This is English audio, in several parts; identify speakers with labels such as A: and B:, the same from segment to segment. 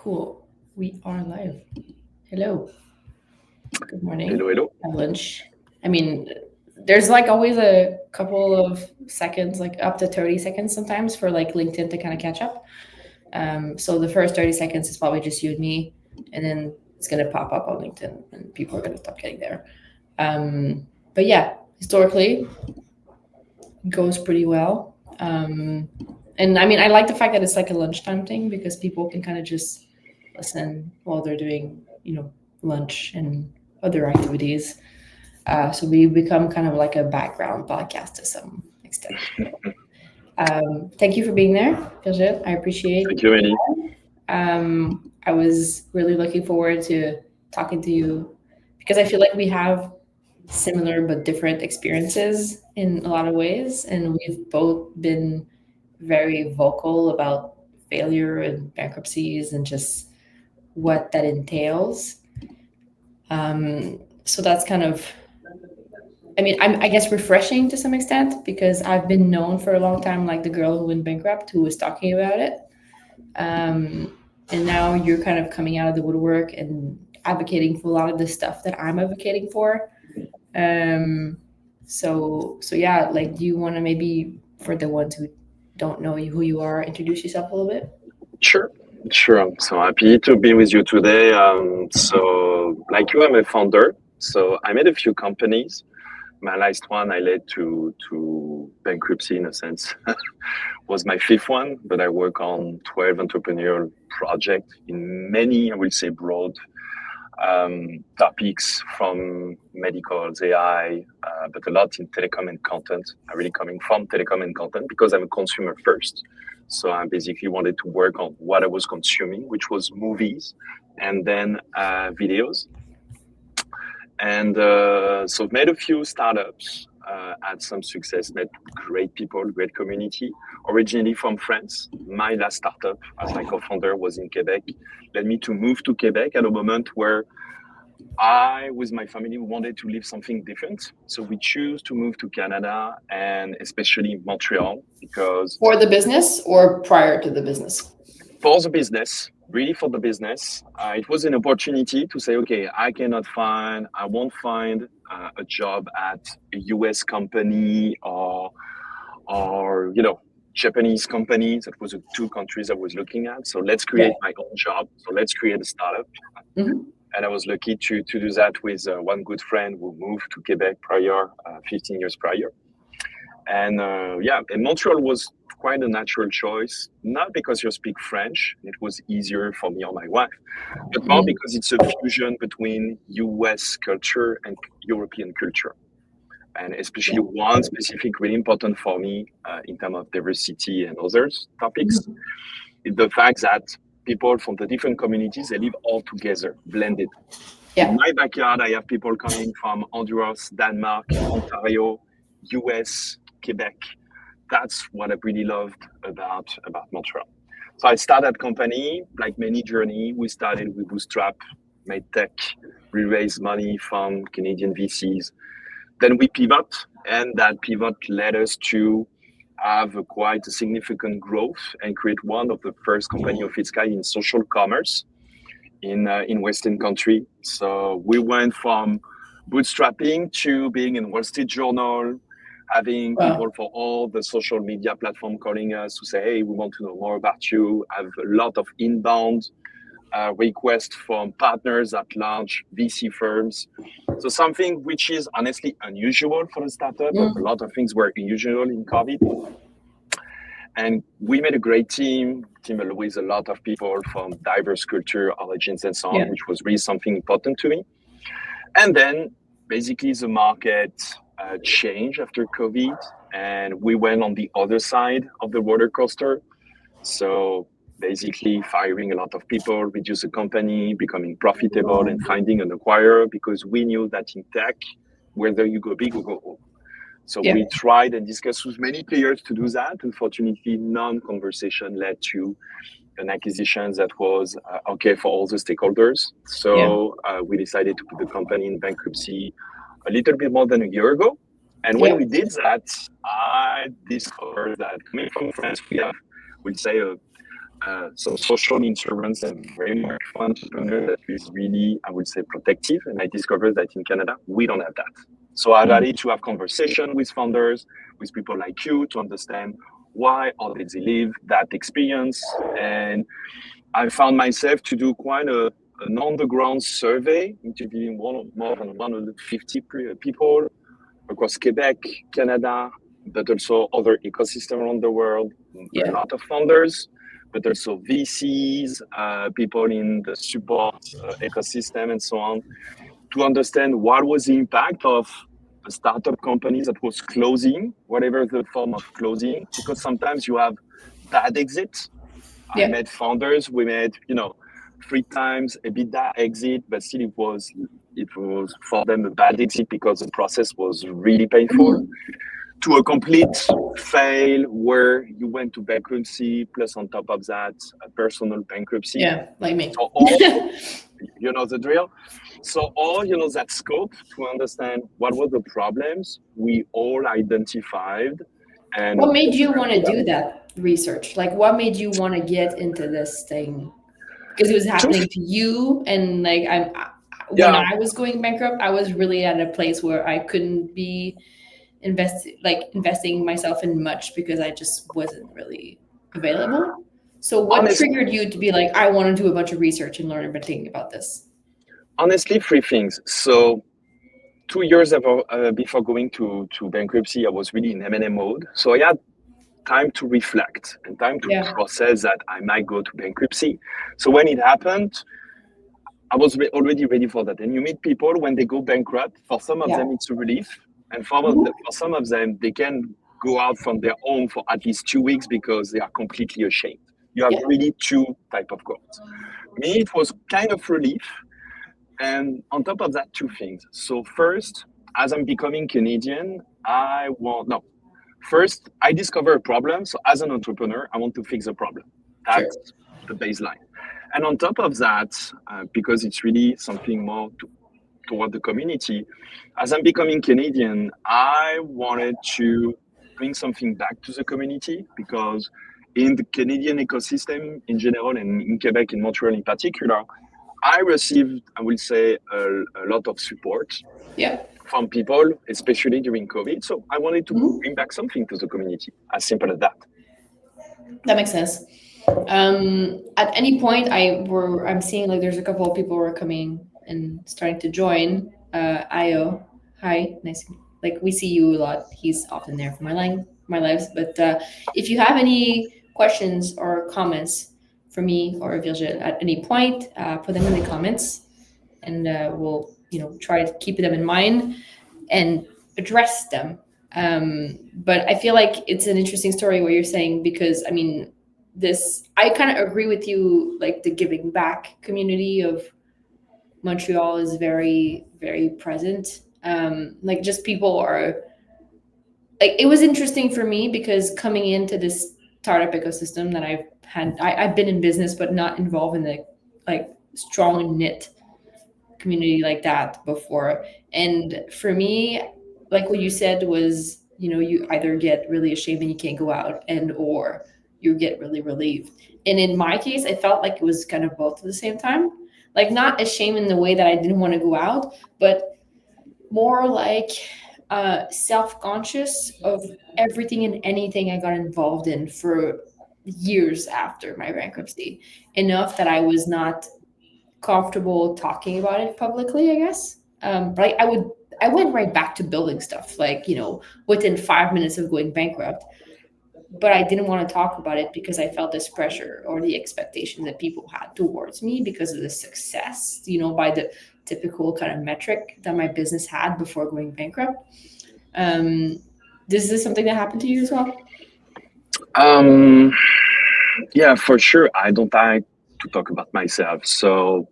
A: Cool. We are live. Hello. Good morning.
B: Hello, hello.
A: Have lunch. I mean, there's like always a couple of seconds, like up to 30 seconds sometimes for like LinkedIn to kind of catch up. So the first 30 seconds is probably just you and me, and then it's going to pop up on LinkedIn and people are going to stop getting there. But yeah, historically, it goes pretty well. And I mean, I like the fact that it's like a lunchtime thing because people can kind of just listen while they're doing, lunch and other activities. So we become kind of like a background podcast to some extent. Thank you for being there, Virgile. I appreciate
B: Thank you, Manny.
A: I was really looking forward to talking to you because I feel like we have similar but different experiences in a lot of ways, and we've both been very vocal about failure and bankruptcies and just what that entails. So that's kind of, I mean, I guess refreshing to some extent because I've been known for a long time like the girl who went bankrupt who was talking about it. Um, and now you're kind of coming out of the woodwork and advocating for a lot of the stuff that I'm advocating for. Um, so yeah, like, do you want to maybe for the ones who don't know you, who you are, introduce yourself a little bit?
B: Sure, sure. I'm so happy to be with you today. So, like you, I'm a founder. So, I made a few companies. My last one I led to bankruptcy in a sense was my fifth one, but I work on 12 entrepreneurial projects in many, I will say, broad topics from medicals, AI, but a lot in telecom and content. I'm really coming from telecom and content because I'm a consumer first. So I basically wanted to work on what I was consuming, which was movies and then videos. And so made a few startups, had some success, met great people, great community. Originally from France, my last startup as my co-founder was in Quebec. Led me to move to Quebec at a moment where I, with my family, wanted to live something different. So we choose to move to Canada and especially Montreal because
A: For the business or prior to the business?
B: for the business, really for the business, it was an opportunity to say, okay, I won't find a job at a US company or Japanese company. That was the two countries I was looking at. So let's
A: Yeah.
B: create my own job. So let's create a startup.
A: Mhm.
B: And I was lucky to do that with one good friend who moved to Quebec 15 years prior. And and Montreal was quite a natural choice, not because you speak French, it was easier for me or my wife, but more
A: Mhm.
B: because it's a fusion between US culture and European culture. And especially
A: Yeah.
B: one specific, really important for me in terms of diversity and others topics,
A: Mhm.
B: is the fact that people from the different communities, they live all together, blended. In
A: Yeah.
B: my backyard, I have people coming from Honduras, Denmark, Ontario, US, Quebec. That's what I really loved about Montreal. So I started company, like many journey. We started with bootstrap, made tech, we raised money from Canadian VCs. Then we pivot, and that pivot led us to have quite a significant growth and create one of the first company of its kind in social commerce in Western country. So we went from bootstrapping to being in Wall Street Journal, having
A: Wow.
B: people for all the social media platform calling us to say, hey, we want to know more about you. I have a lot of inbound requests from partners at large VC firms. So something which is honestly unusual for a startup, but a
A: Mm.
B: lot of things were unusual in COVID. And we made a great team with a lot of people from diverse culture, origins, and so on,
A: Yeah.
B: which was really something important to me. And then basically the market changed after COVID, and we went on the other side of the roller coaster. So basically firing a lot of people, reduce the company, becoming profitable, and finding an acquirer because we knew that in tech, whether you go big or go home. So
A: Yeah.
B: we tried and discussed with many players to do that. Unfortunately, none conversation led to an acquisition that was okay for all the stakeholders.
A: Yeah.
B: So we decided to put the company in bankruptcy a little bit more than a year ago. And when
A: Yeah.
B: we did that, I discovered that coming from France, we have, we'll say, a some social insurance and very much for entrepreneur that is really, I would say, protective. And I discovered that in Canada, we don't have that. So I started to have conversation with founders, with people like you to understand why or did they live that experience. And I found myself to do quite an underground survey, interviewing more than 150 people across Quebec, Canada, but also other ecosystems around the world. A lot of founders, but also VCs, people in the support ecosystem and so on, to understand what was the impact of a startup company that was closing, whatever the form of closing, because sometimes you have bad exits. I met founders, we made, 3 times EBITDA exit, but still it was for them a bad exit because the process was really painful. To a complete fail where you went to bankruptcy, plus on top of that, a personal bankruptcy.
A: Yeah, like me.
B: So all, you know the drill. So all, that scope to understand what were the problems we all identified. And
A: what made you want to do that research? Like, what made you want to get into this thing? Because it was happening to you, and like when I was going bankrupt, I was really at a place where I couldn't be investing myself in much because I just wasn't really available. So what triggered you to be like, I want to do a bunch of research and learn everything about this?
B: Honestly, 3 things. So 2 years before going to bankruptcy, I was really in M&A mode. So I had time to reflect and time to process that I might go to bankruptcy. So when it happened, I was already ready for that. And you meet people when they go bankrupt. For some of them, it's a relief. And for some of them, they can go out from their home for at least 2 weeks because they are completely ashamed. You have really 2 types of goals. Me, it was kind of relief. And on top of that, 2 things. So first, as I'm becoming Canadian, first, I discover a problem. So as an entrepreneur, I want to fix the problem. That's the baseline. And on top of that, because it's really something more toward the community, as I'm becoming Canadian, I wanted to bring something back to the community because in the Canadian ecosystem in general and in Quebec, in Montreal in particular, I received, I will say, a lot of support from people, especially during COVID. So I wanted to bring back something to the community, as simple as that.
A: That makes sense. At any point, I'm seeing like there's a couple of people who are coming and starting to join. Io, hi, nice. Like we see you a lot. He's often there for my lives. But if you have any questions or comments for me or Virgile at any point, put them in the comments, and we'll try to keep them in mind and address them. But I feel like it's an interesting story what you're saying, because I mean, I kind of agree with you. Like the giving back community of Montreal is very, very present. Like just people are like, it was interesting for me because coming into this startup ecosystem that I've been in business, but not involved in the like strong knit community like that before. And for me, like what you said was, you either get really ashamed and you can't go out, or you get really relieved. And in my case, I felt like it was kind of both at the same time. Like not ashamed in the way that I didn't want to go out, but more like self-conscious of everything and anything I got involved in for years after my bankruptcy, enough that I was not comfortable talking about it publicly, I guess. But I went right back to building stuff, like, within 5 minutes of going bankrupt. But I didn't want to talk about it because I felt this pressure or the expectation that people had towards me because of the success, by the typical kind of metric that my business had before going bankrupt. Is this something that happened to you as well?
B: Yeah, for sure. I don't like to talk about myself. So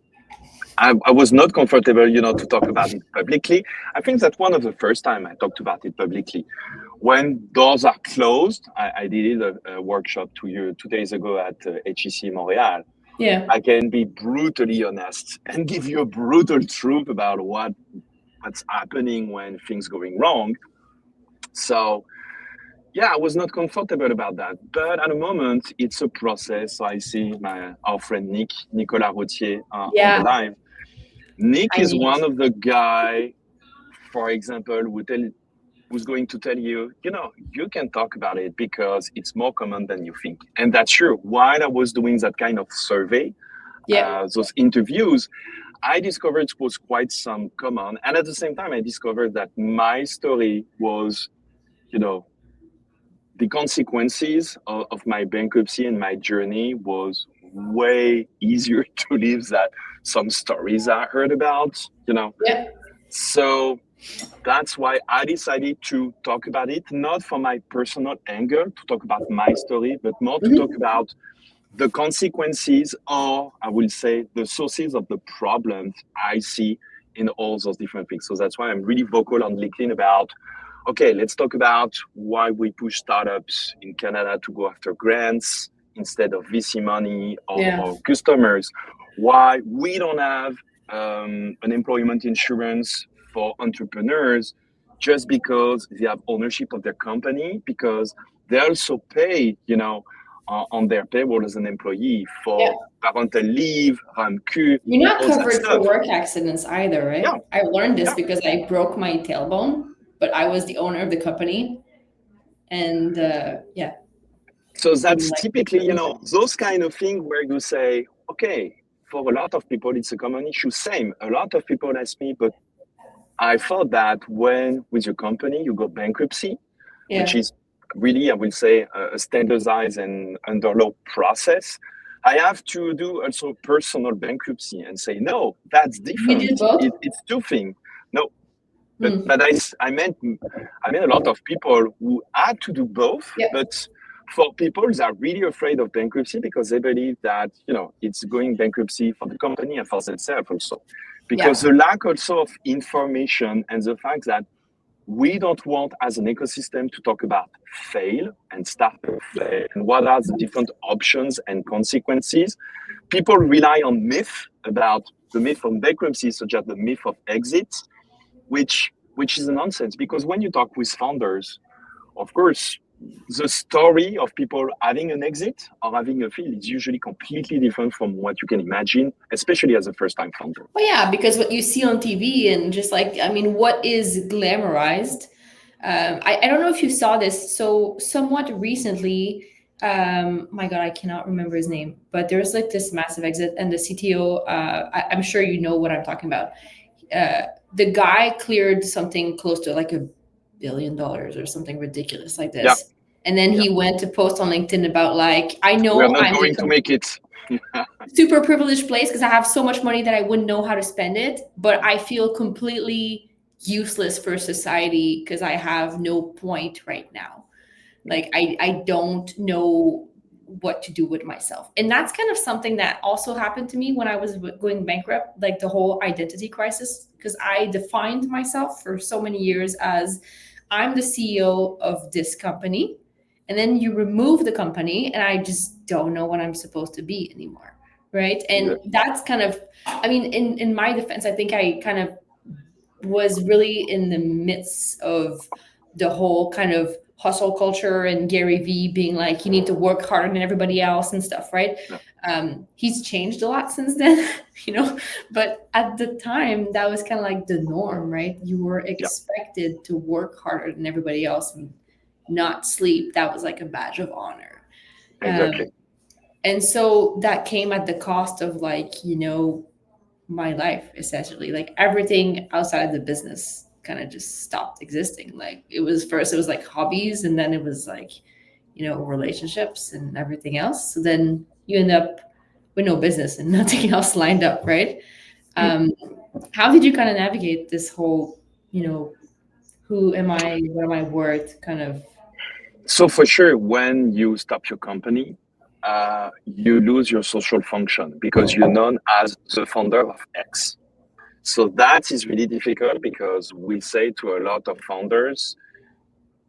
B: I was not comfortable, to talk about it publicly. I think that one of the first time I talked about it publicly, when doors are closed, I did a workshop 2 days ago at HEC Montreal.
A: Yeah.
B: I can be brutally honest and give you a brutal truth about what's happening when things going wrong. So yeah, I was not comfortable about that. But at the moment, it's a process. So I see our friend Nicolas Rotier on the
A: Yeah,
B: live. Nick
A: I
B: is
A: need.
B: one of the guy, for example, who's going to tell you, you can talk about it because it's more common than you think. And that's true. While I was doing that kind of survey,
A: Yeah.
B: those interviews, I discovered it was quite some common. And at the same time, I discovered that my story was, you know, the consequences of my bankruptcy and my journey was way easier to live than some stories I heard about.
A: Yeah.
B: So that's why I decided to talk about it, not from my personal angle to talk about my story, but more to talk
A: Mhm.
B: about the consequences, or I will say the sources of the problems I see in all those different things. So that's why I'm really vocal on LinkedIn about, okay, let's talk about why we push startups in Canada to go after grants instead of VC money
A: Yeah.
B: or customers, why we don't have an employment insurance for entrepreneurs just because they have ownership of their company, because they also pay, on their payroll as an employee
A: Yeah.
B: for parental leave, RAMQ,
A: You're not
B: all that
A: covered for
B: stuff.
A: work accidents either,
B: Yeah,
A: right? I learned this
B: yeah.
A: because I broke my tailbone, but I was the owner of the company, and yeah,
B: So
A: I'm
B: that's
A: like
B: typically,
A: really good.
B: those kind of things where you say, okay, for a lot of people, it's a common issue. Same. A lot of people ask me, but I thought that when with your company, you go bankruptcy, which
A: Yeah.
B: is really, I will say, a standardized and under law process. I have to do also personal bankruptcy and say, no, that's
A: You did
B: different.
A: both?
B: It's two things. No, but
A: Hmm.
B: but I meant a lot of people who had to do both.
A: Yeah.
B: But for people that are really afraid of bankruptcy because they believe that it's going bankruptcy for the company and for themselves also, because
A: Yeah.
B: the lack also of information and the fact that we don't want as an ecosystem to talk about fail and startup fail and what are the different options and consequences. People rely on the myth of bankruptcy, such as the myth of exit, which is a nonsense, because when you talk with founders, of course, the story of people having an exit or having a fail is usually completely different from what you can imagine, especially as a first time founder.
A: Well, yeah, because what you see on TV and just like, I mean, what is glamorized? I don't know if you saw this. So, somewhat recently, my God, I cannot remember his name, but there's like this massive exit, and the CTO, I'm sure you know what I'm talking about. The guy cleared something close to like $1 billion or something ridiculous like
B: Yeah,
A: this. And then
B: yeah.
A: he went to post on LinkedIn about like, I
B: We are
A: know
B: not
A: I'm
B: going to
A: a
B: make it.
A: super privileged place because I have so much money that I wouldn't know how to spend it, but I feel completely useless for society because I have no point right now. Like I don't know what to do with myself. And that's kind of something that also happened to me when I was going bankrupt, like the whole identity crisis, because I defined myself for so many years as I'm the CEO of this company. And then you remove the company, and I just don't know what I'm supposed to be anymore. Right. And
B: Exactly.
A: that's kind of, I mean, in my defense, I think I kind of was really in the midst of the whole kind of hustle culture and Gary Vee being like, you need to work harder than everybody else and stuff, right?
B: Yeah,
A: He's changed a lot since then, but at the time, that was kind of like the norm, right? You were
B: yeah,
A: expected to work harder than everybody else and not sleep. That was like a badge of honor. Um,
B: exactly.
A: and so that came at the cost of like, my life essentially, like everything outside the business kind of just stopped existing. Like it was like hobbies, and then it was like relationships and everything else. So then you end up with no business and nothing else lined up, right?
B: Mm.
A: um how did you kind of navigate this whole who am I, what am I worth kind of?
B: So for sure, when you stop your company, you lose your social function because you're known as the founder of X. So that is really difficult because we say to a lot of founders,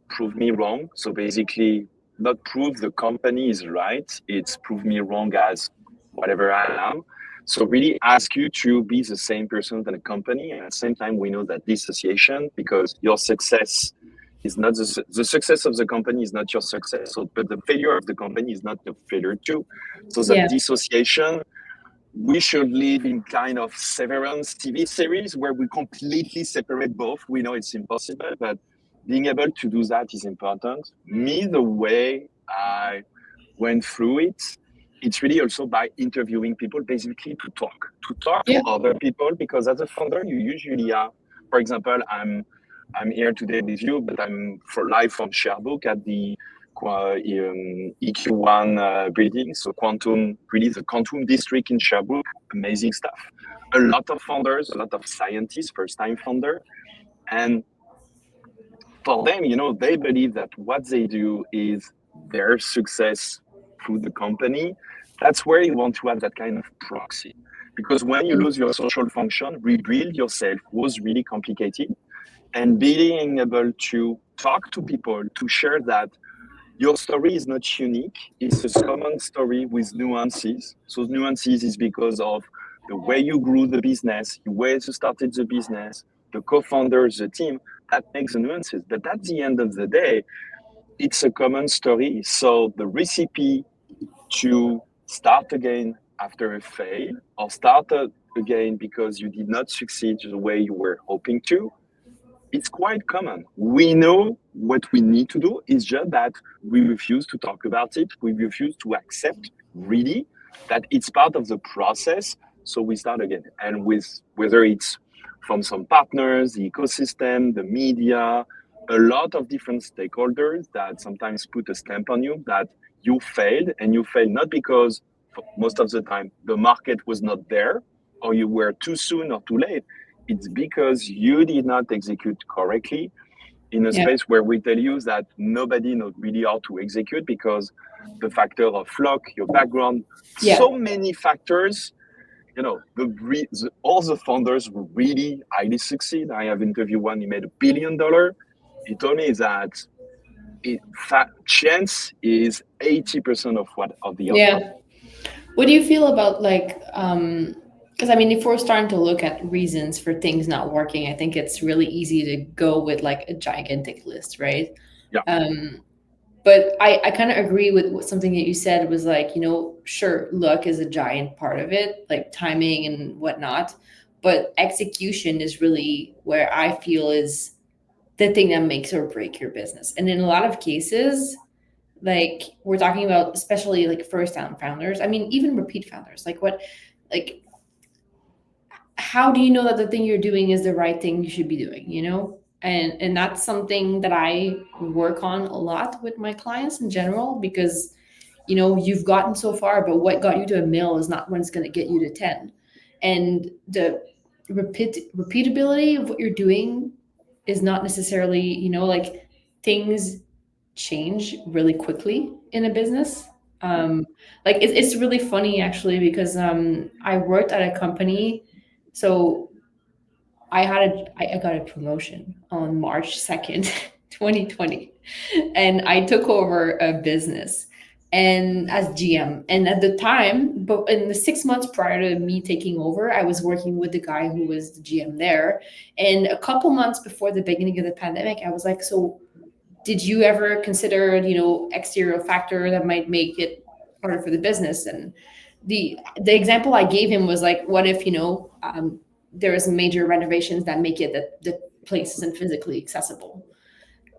B: prove me wrong. So basically, not prove the company is right, it's prove me wrong as whatever I am. So really ask you to be the same person than a company. And at the same time, we know that dissociation, because your success is not the success of the company is not your success. So, but the failure of the company is not your failure too. So that
A: Yeah.
B: dissociation, we should live in kind of severance TV series where we completely separate both. We know it's impossible, but being able to do that is important. Me, the way I went through it, it's really also by interviewing people, basically to talk to
A: Yeah.
B: other people, because as a founder, you usually are, for example, I'm here today with you, but I'm for live from Sherbrooke at the EQ1 building. So quantum, really the quantum district in Sherbrooke, amazing stuff. A lot of founders, a lot of scientists, first time founder. And for them, they believe that what they do is their success through the company. That's where you want to have that kind of proxy. Because when you
A: Mm.
B: lose your social function, rebuild yourself was really complicated. And being able to talk to people, to share that your story is not unique. It's a common story with nuances. So nuances is because of the way you grew the business, the way you started the business, the co-founders, the team, that makes the nuances. But at the end of the day, it's a common story. So the recipe to start again after a fail or start again because you did not succeed the way you were hoping to, it's quite common. We know what we need to do. It's just that we refuse to talk about it. We refuse to accept really that it's part of the process. So we start again. And with whether it's from some partners, the ecosystem, the media, a lot of different stakeholders that sometimes put a stamp on you that you failed, and you failed not because most of the time the market was not there or you were too soon or too late. It's because you did not execute correctly in a
A: Yeah.
B: space where we tell you that nobody knows really how to execute because the factor of luck, your background,
A: Yeah.
B: so many factors. All the founders who really highly succeed. I have interviewed one, he made $1 billion. He told me that chance is 80% of the outcome.
A: Yeah. What do you feel about like because I mean if we're starting to look at reasons for things not working, I think it's really easy to go with like a gigantic list, right?
B: Yeah.
A: Um but I kind of agree with something that you said was like, sure, luck is a giant part of it, like timing and whatnot, but execution is really where I feel is the thing that makes or break your business. And in a lot of cases, like we're talking about, especially like first time founders, I mean, even repeat founders, like, how do you know that the thing you're doing is the right thing you should be doing, and that's something that I work on a lot with my clients in general, because you've gotten so far, but what got you to a mill is not what's going to get you to 10. And the repeatability of what you're doing is not necessarily, like, things change really quickly in a business. Like it's really funny actually, because I worked at a company. So I got a promotion on March 2nd, 2020, and I took over a business and as GM. And at the time, but in the 6 months prior to me taking over, I was working with the guy who was the GM there. And a couple months before the beginning of the pandemic, I was like, so did you ever consider, exterior factor that might make it harder for the business? And the example I gave him was like, what if, there is major renovations that make it that the place isn't physically accessible?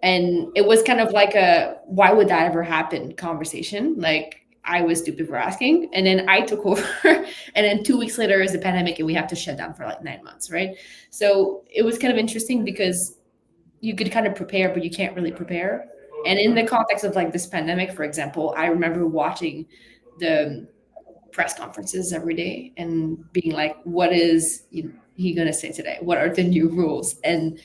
A: And it was kind of like a why would that ever happen conversation. Like I was stupid for asking. And then I took over. And then 2 weeks later is the pandemic and we have to shut down for like 9 months, right? So it was kind of interesting because you could kind of prepare, but you can't really prepare. And in the context of like this pandemic, for example, I remember watching the press conferences every day and being like, what is he going to say today? What are the new rules? And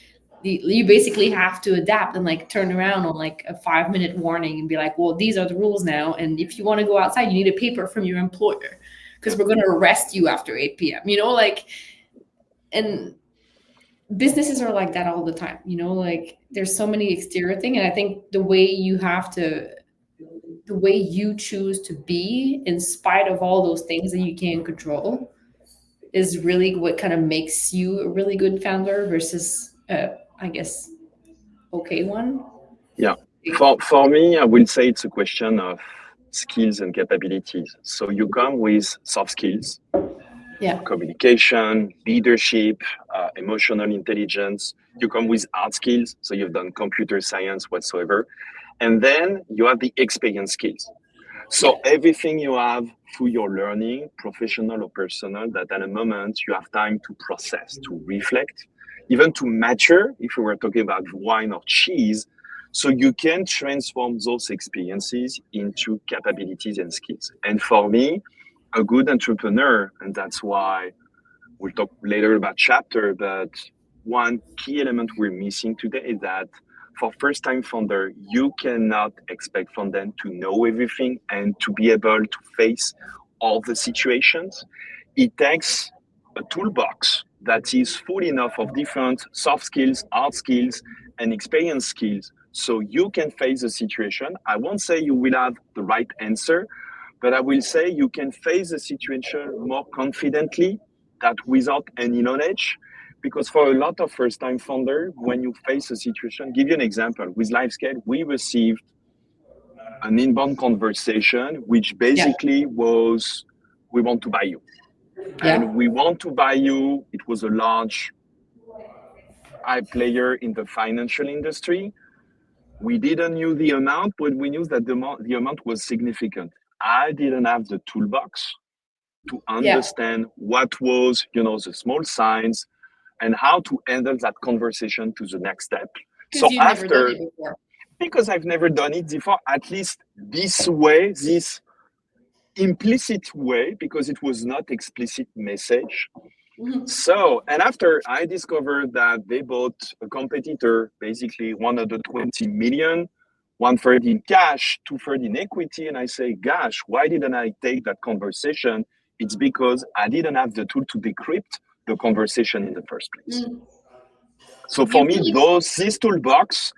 A: you basically have to adapt and like turn around on like a 5-minute warning and be like, well, these are the rules now. And if you want to go outside, you need a paper from your employer because we're going to arrest you after 8 p.m. Like, and businesses are like that all the time, like there's so many exterior thing. And I think the way you choose to be in spite of all those things that you can't control is really what kind of makes you a really good founder versus I guess okay one?
B: Yeah.
A: Like,
B: For me, I will say it's a question of skills and capabilities. So you come with soft skills,
A: yeah,
B: communication, leadership, emotional intelligence. You come with hard skills, so you've done computer science whatsoever, and then you have the experience skills.
A: yeah,
B: So everything you have through your learning, professional or personal, that at a moment you have time to process, to reflect, even to mature, if we were talking about wine or cheese, so you can transform those experiences into capabilities and skills. And for me, a good entrepreneur, and that's why we'll talk later about chapter, but one key element we're missing today is that for first time founder, you cannot expect from them to know everything and to be able to face all the situations. It takes a toolbox that is full enough of different soft skills, hard skills, and experience skills so you can face the situation. I won't say you will have the right answer, but I will say you can face the situation more confidently that without any knowledge. Because for a lot of first time founder, when you face a situation, give you an example. With Livescale, we received an inbound conversation, which
A: yeah,
B: basically was, we want to buy you. And
A: yeah,
B: we want to buy you. It was a large high player in the financial industry. We didn't knew the amount, but we knew that the amount was significant. I didn't have the toolbox to
A: yeah.
B: understand what was, the small signs and how to handle that conversation to the next step.
A: Because
B: So
A: you've never done
B: after,
A: it before.
B: because I've never done it before, at least this way, this implicit way, because it was not explicit message.
A: Mhm.
B: So, and after I discovered that they bought a competitor, basically 120 million, one third in cash, two third in equity. And I say, gosh, why didn't I take that conversation? It's because I didn't have the tool to decrypt the conversation in the first place.
A: Mm.
B: So for
A: You
B: me,
A: really,
B: this toolbox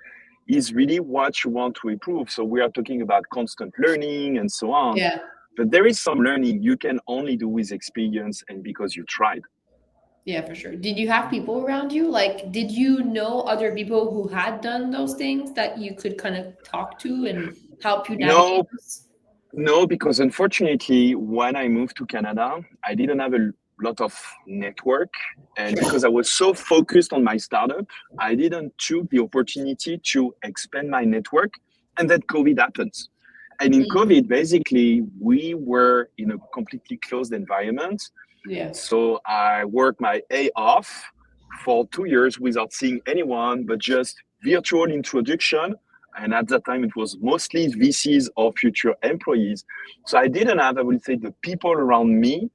B: is really what you want to improve. So we are talking about constant learning and so on.
A: yeah.
B: But there is some learning you can only do with experience and because you tried.
A: Yeah, for sure. Did you have people around you? Like, did you know other people who had done those things that you could kind of talk to and help you navigate
B: No,
A: this?
B: no, because unfortunately, when I moved to Canada, I didn't have a lot of network. And
A: Sure.
B: because I was so focused on my startup, I didn't took the opportunity to expand my network. And then COVID happens. And in
A: Mm.
B: COVID, basically, we were in a completely closed environment.
A: Yeah.
B: So I worked my A off for 2 years without seeing anyone, but just virtual introduction. And at that time, it was mostly VCs or future employees. So I didn't have, I would say, the people around me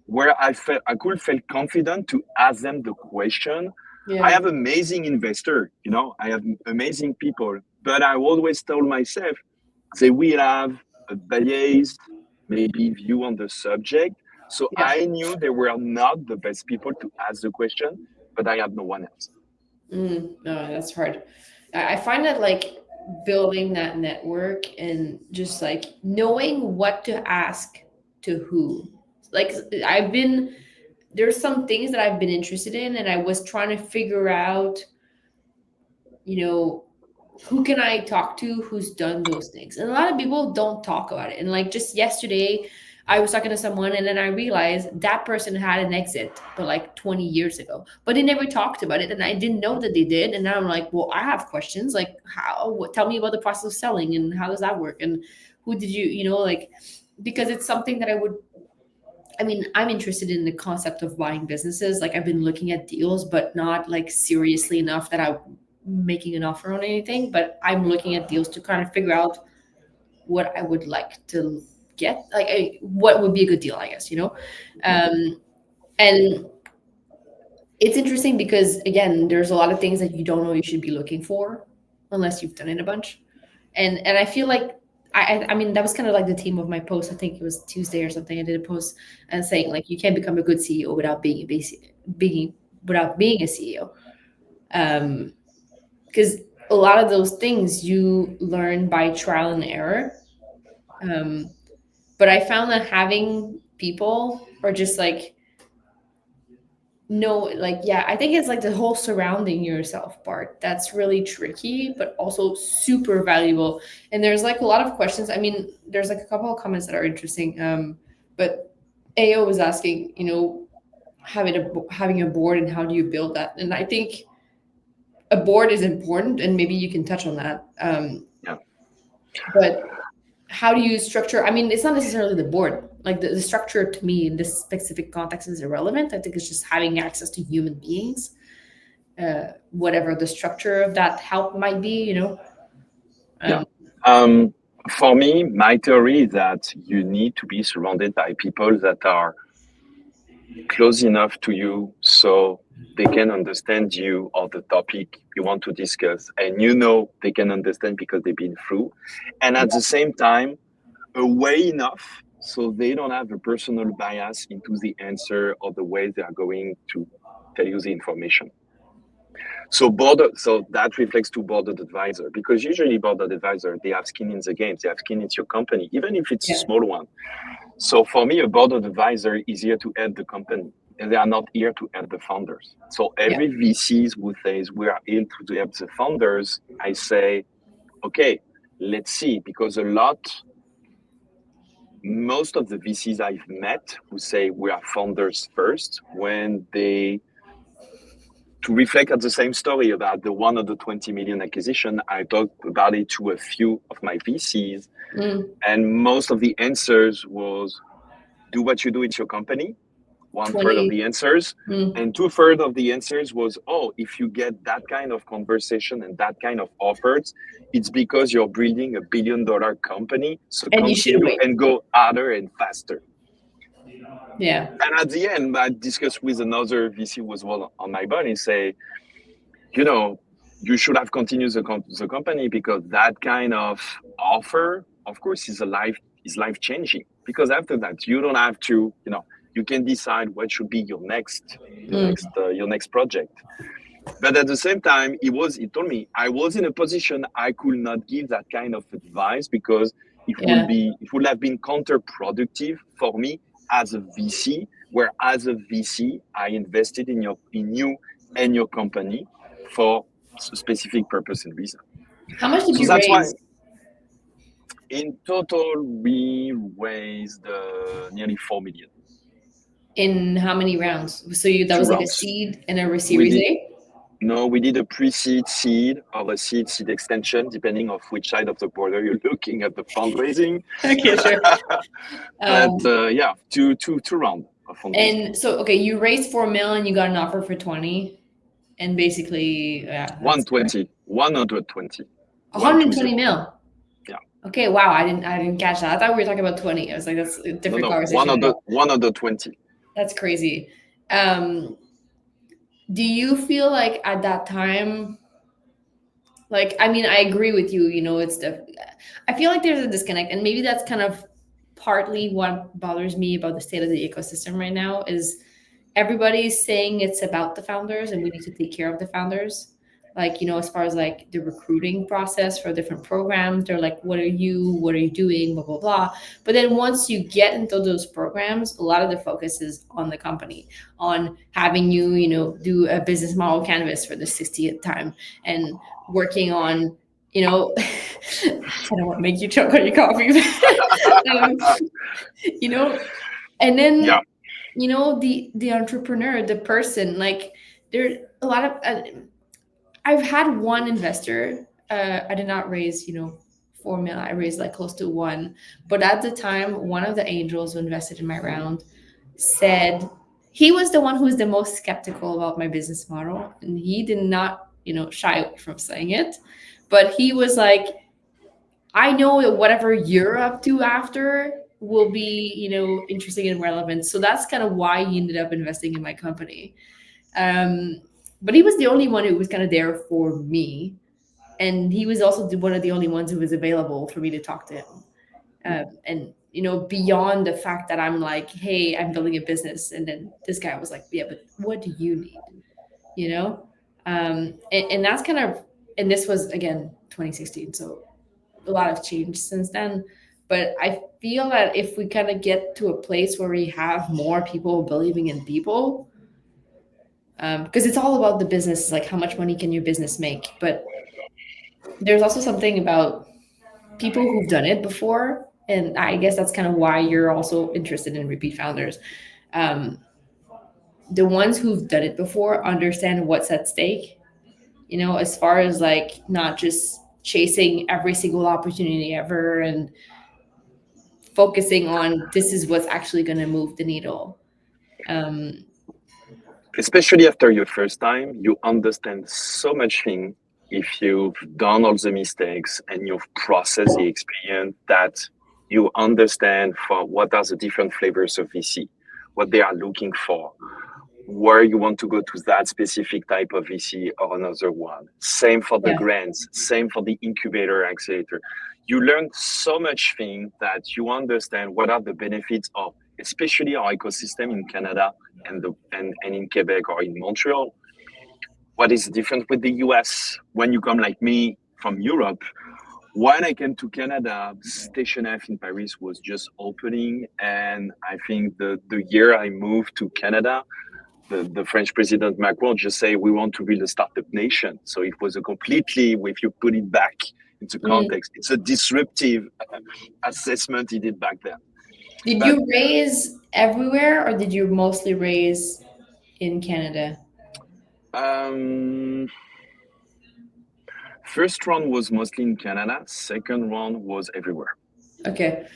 B: where I could feel confident to ask them the question. I
A: Yeah.
B: have amazing investor, I have amazing people, but I always told myself they will have a biased, maybe view on the subject. So
A: Yeah.
B: I knew they were not the best people to ask the question, but I had no one else.
A: No, that's hard. I find that like building that network and just like knowing what to ask to who. Like I've been there's some things that I've been interested in and I was trying to figure out, you know, who can I talk to who's done those things? And a lot of people don't talk about it. And like just yesterday, I was talking to someone and then I realized that person had an exit, but like 20 years ago, but they never talked about it. And I didn't know that they did. And now I'm like, well, I have questions like tell me about the process of selling and how does that work? And who did like, because it's something that I mean, I'm interested in the concept of buying businesses. Like I've been looking at deals, but not like seriously enough that I'm making an offer on anything. But I'm looking at deals to kind of figure out what I would like to get. Like what would be a good deal, I guess, And it's interesting because again, there's a lot of things that you don't know you should be looking for unless you've done it a bunch. And I feel like I mean that was kind of like the theme of my post. I think it was Tuesday or something. I did a post and saying like you can't become a good CEO without being without being a CEO. Because a lot of those things you learn by trial and error. Um, but I found that having people or just like No, like, yeah, I think it's like the whole surrounding yourself part that's really tricky, but also super valuable. And there's like a lot of questions. I mean, there's like a couple of comments that are interesting. But AO was asking, having a board and how do you build that? And I think a board is important, and maybe you can touch on that.
B: Yeah.
A: But how do you structure? I mean, it's not necessarily the board. Like the structure to me in this specific context is irrelevant. I think it's just having access to human beings, whatever the structure of that help might be.
B: Yeah.
A: Um,
B: Um, for me, my theory is that you need to be surrounded by people that are close enough to you so they can understand you or the topic you want to discuss, and they can understand because they've been through, and at the same time away enough so they don't have a personal bias into the answer or the way they are going to tell you the information. So that reflects to boarded advisor, because usually boarded advisor, they have skin in the game, they have skin in your company, even if it's a
A: yeah,
B: small one. So for me, a boarded advisor is here to help the company, and they are not here to help the founders. So
A: yeah,
B: every VCs who says we are here to help the founders, I say, okay, let's see, because most of the VCs I've met who say we are founders first, when they to reflect at the same story about the 120 million acquisition, I talked about it to a few of my VCs,
A: mm,
B: and most of the answers was do what you do in your company. One third of
A: 20.
B: the answers,
A: Mm.
B: and two-thirds of the answers was, oh, if you get that kind of conversation and that kind of offers, it's because you're building $1 billion company, so
A: And you should
B: continue
A: wait.
B: and go harder and faster.
A: Yeah,
B: And at the end, I discussed with another VC who was well on my body and say, you know, you should have continued the company, because that kind of offer, of course, is life changing. Because after that, you don't have to, you can decide what should be your next
A: mm,
B: your next project. But at the same time, he told me I was in a position I could not give that kind of advice, because
A: yeah.
B: it would have been counterproductive for me as a VC, where as a VC I invested in you and your company for a specific purpose and reason.
A: How much did
B: So
A: you
B: that's why
A: raise?
B: in total we raised nearly 4 million,
A: In how many rounds? So that
B: two
A: was like a
B: rounds.
A: seed and a
B: We
A: Series
B: did
A: A?
B: No, we did a pre-seed, seed, or a seed extension, depending of which side of the border you're looking at the fundraising.
A: Okay, sure.
B: But
A: Um,
B: yeah, two round of fundraising.
A: and so, okay, you raised 4 million, you got an offer for 20, and basically, yeah, that's
B: 120, 120,
A: 120
B: 120.
A: mil.
B: Yeah.
A: Okay, wow, I didn't catch that. I thought we were talking about 20. I was like, that's a
B: No,
A: different
B: no,
A: conversation at all.
B: 120.
A: That's crazy. Um, do you feel like at that time, like, I mean, I agree with you, I feel like there's a disconnect, and maybe that's kind of partly what bothers me about the state of the ecosystem right now is everybody's saying it's about the founders and we need to take care of the founders, like, as far as like the recruiting process for different programs. They're like, what are you doing, blah blah blah. But then once you get into those programs, a lot of the focus is on the company, on having do a business model canvas for the 60th time, and working on I don't want to make you choke on your coffee. um, you know and then
B: Yeah.
A: the entrepreneur, the person, like, there a lot of I've had one investor. I did not raise 4 million. I raised like close to one, but at the time one of the angels who invested in my round said he was the one who was the most skeptical about my business model, and he did not shy away from saying it. But he was like, I know that whatever you're up to after will be, interesting and relevant. So that's kind of why he ended up investing in my company. Um, but he was the only one who was kind of there for me. And he was also one of the only ones who was available for me to talk to him. And, beyond the fact that I'm like, hey, I'm building a business. And then this guy was like, yeah, but what do you need? You know? And that's kind of, and this was, again, 2016. So a lot of change since then. But I feel that if we kind of get to a place where we have more people believing in people, because it's all about the business, like how much money can your business make. But there's also something about people who've done it before, and I guess that's kind of why you're also interested in repeat founders. Um, the ones who've done it before understand what's at stake, as far as like not just chasing every single opportunity ever and focusing on this is what's actually going to move the needle. Um,
B: Especially after your first time, you understand so much thing if you've done all the mistakes and you've processed the experience that you understand for what are the different flavors of VC, what they are looking for, where you want to go to that specific type of VC or another one. Same for the
A: yeah,
B: grants, same for the incubator accelerator. You learn so much thing that you understand what are the benefits of, especially our ecosystem in Canada and in Quebec or in Montreal. What is different with the US when you come like me from Europe? When I came to Canada, Station F in Paris was just opening, and I think the year I moved to Canada, the French President Macron just say we want to build a startup nation. So it was a completely, if you put it back into
A: mm.
B: context, it's a disruptive assessment he did back then.
A: Did
B: But
A: you raise everywhere or did you mostly raise in Canada?
B: um, first round was mostly in Canada. Second round was everywhere.
A: Okay.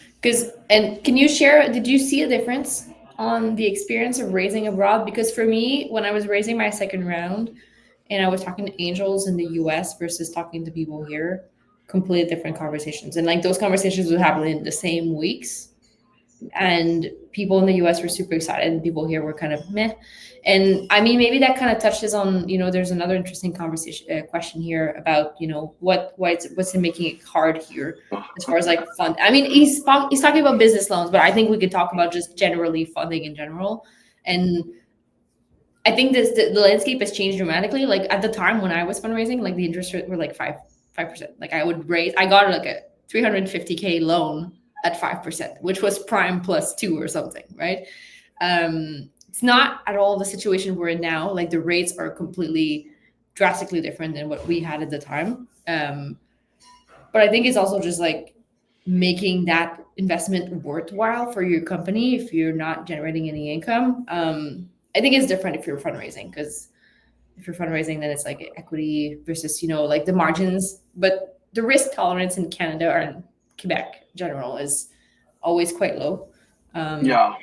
A: And can you share, did you see a difference on the experience of raising abroad? Because for me, when I was raising my second round and I was talking to angels in the US versus talking to people here, completely different conversations. And like those conversations would happen in the same weeks. And people in the US were super excited and people here were kind of meh. And I mean, maybe that kind of touches on, there's another interesting conversation question here about, what's in making it hard here as far as like fund. I mean, he's talking about business loans, but I think we could talk about just generally funding in general. And I think the landscape has changed dramatically. Like at the time when I was fundraising, like the interest rate were like 5%. Like I got like a 350K loan at 5%, which was prime plus two or something, right? It's not at all the situation we're in now. Like the rates are completely drastically different than what we had at the time. But I think it's also just like making that investment worthwhile for your company if you're not generating any income. I think it's different if you're fundraising, because if you're fundraising, then it's like equity versus, like the margins. But the risk tolerance in Canada or in Quebec in general is always quite low.
B: Yeah.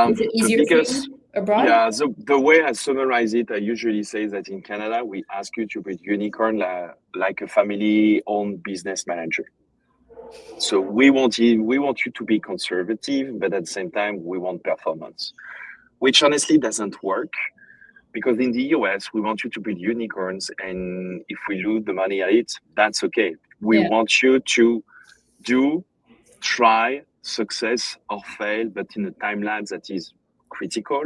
A: Is it
B: The
A: easier for
B: biggest,
A: you abroad?
B: yeah, the way I summarize it, I usually say that in Canada, we ask you to build unicorn like a family owned business manager. So we want you to be conservative, but at the same time, we want performance, which honestly doesn't work because in the US, we want you to build unicorns. And if we lose the money at it, that's okay. We
A: Yeah.
B: want you to do, try, success or fail, but in a timeline that is critical.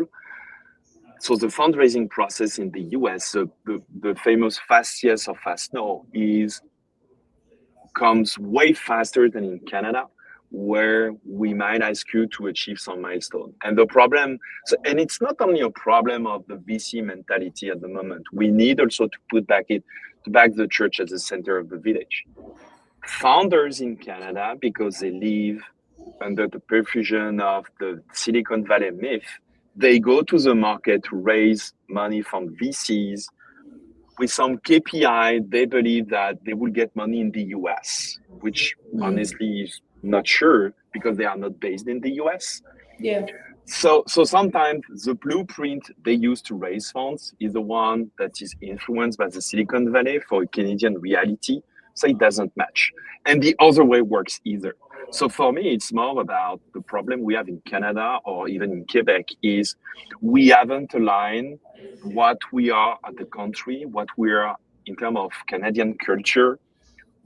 B: So the fundraising process in the US, the famous fast yes or fast no, comes way faster than in Canada, where we might ask you to achieve some milestone. And the problem, and it's not only a problem of the VC mentality at the moment. We need also to back the church at the center of the village. Founders in Canada, because they live under the perfusion of the Silicon Valley myth, they go to the market to raise money from VCs with some KPI. They believe that they will get money in the US, which
A: Mm.
B: honestly is not sure because they are not based in the US.
A: Yeah.
B: So sometimes the blueprint they use to raise funds is the one that is influenced by the Silicon Valley for Canadian reality. So it doesn't match. And the other way works either. So for me, it's more about the problem we have in Canada or even in Quebec is we haven't aligned what we are as a country, what we are in terms of Canadian culture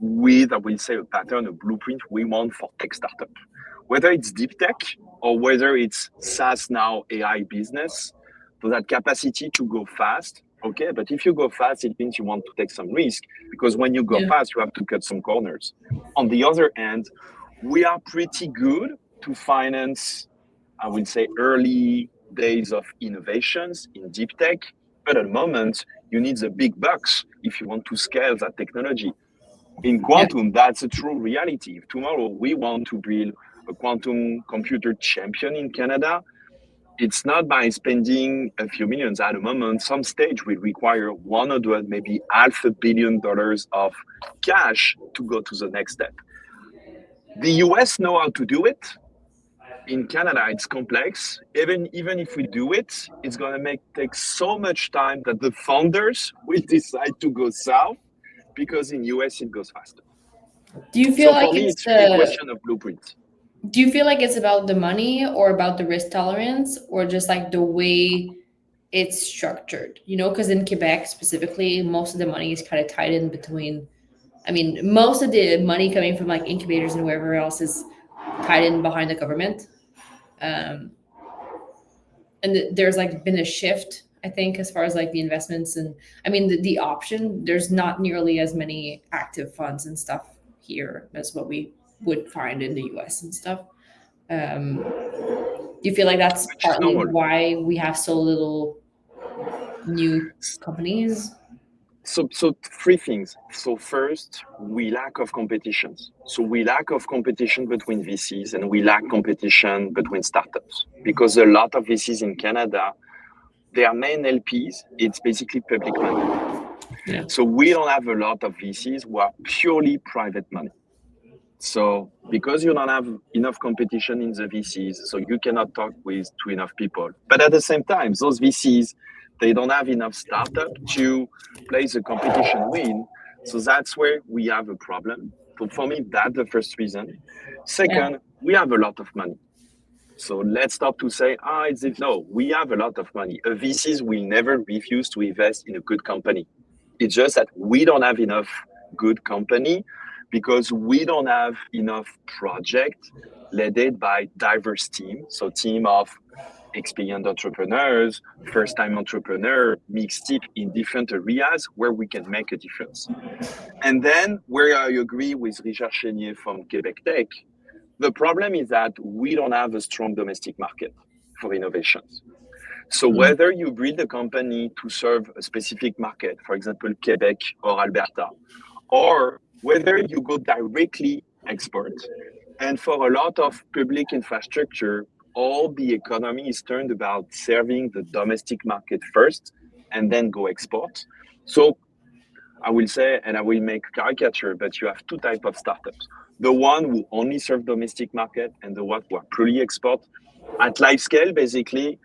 B: with, I will say, a pattern, a blueprint we want for tech startup. Whether it's deep tech or whether it's SaaS now AI business, so that capacity to go fast. Okay, but if you go fast, it means you want to take some risk because when you go
A: Yeah.
B: fast, you have to cut some corners. On the other hand, we are pretty good to finance, I would say, early days of innovations in deep tech, But at the moment, you need the big bucks if you want to scale that technology. In quantum, that's a true reality. If tomorrow we want to build a quantum computer champion in Canada, it's not by spending a few millions at the moment. Some stage will require 100, maybe $500 million of cash to go to the next step. The US know how to do it. In Canada, it's complex. Even if we do it, it's going to take so much time that the founders will decide to go south, because in US it goes faster.
A: Do you feel
B: So
A: like
B: for me,
A: it's
B: it's really a
A: the
B: question of blueprint.
A: do you feel like it's about the money or about the risk tolerance or just like the way it's structured? Because in Quebec specifically, most of the money is kind of tied in between. I mean, most of the money coming from like incubators and wherever else is tied in behind the government. Um, and there's like been a shift, I think, as far as like the investments and I mean the option. There's not nearly as many active funds and stuff here as what we would find in the US and stuff. Do you feel like that's
B: Which is
A: partly
B: normal.
A: why we have so little new companies?
B: So three things. So first, we lack of competitions. So we lack of competition between VCs, and we lack competition between startups, because a lot of VCs in Canada, their main LPs, it's basically public money.
A: Yeah.
B: So we don't have a lot of VCs who are purely private money. So because you don't have enough competition in the VCs, so you cannot talk to enough people. But at the same time, those VCs, they don't have enough startup to play the competition win. So that's where we have a problem. So for me, that's the first reason. Second, we have a lot of money. So let's stop to say, no, we have a lot of money. A VCs will never refuse to invest in a good company. It's just that we don't have enough good company because we don't have enough project led by diverse team. So team of experienced entrepreneurs, first-time entrepreneur, mixed tip in different areas where we can make a difference. And then where I agree with Richard Chénier from Quebec Tech, the problem is that we don't have a strong domestic market for innovations. So whether you build a company to serve a specific market, for example, Quebec or Alberta, or whether you go directly export, and for a lot of public infrastructure, all the economy is turned about serving the domestic market first and then go export. So I will say, and I will make caricature, but you have two types of startups. The one who only serve domestic market and the one who are purely export. At Livescale, basically,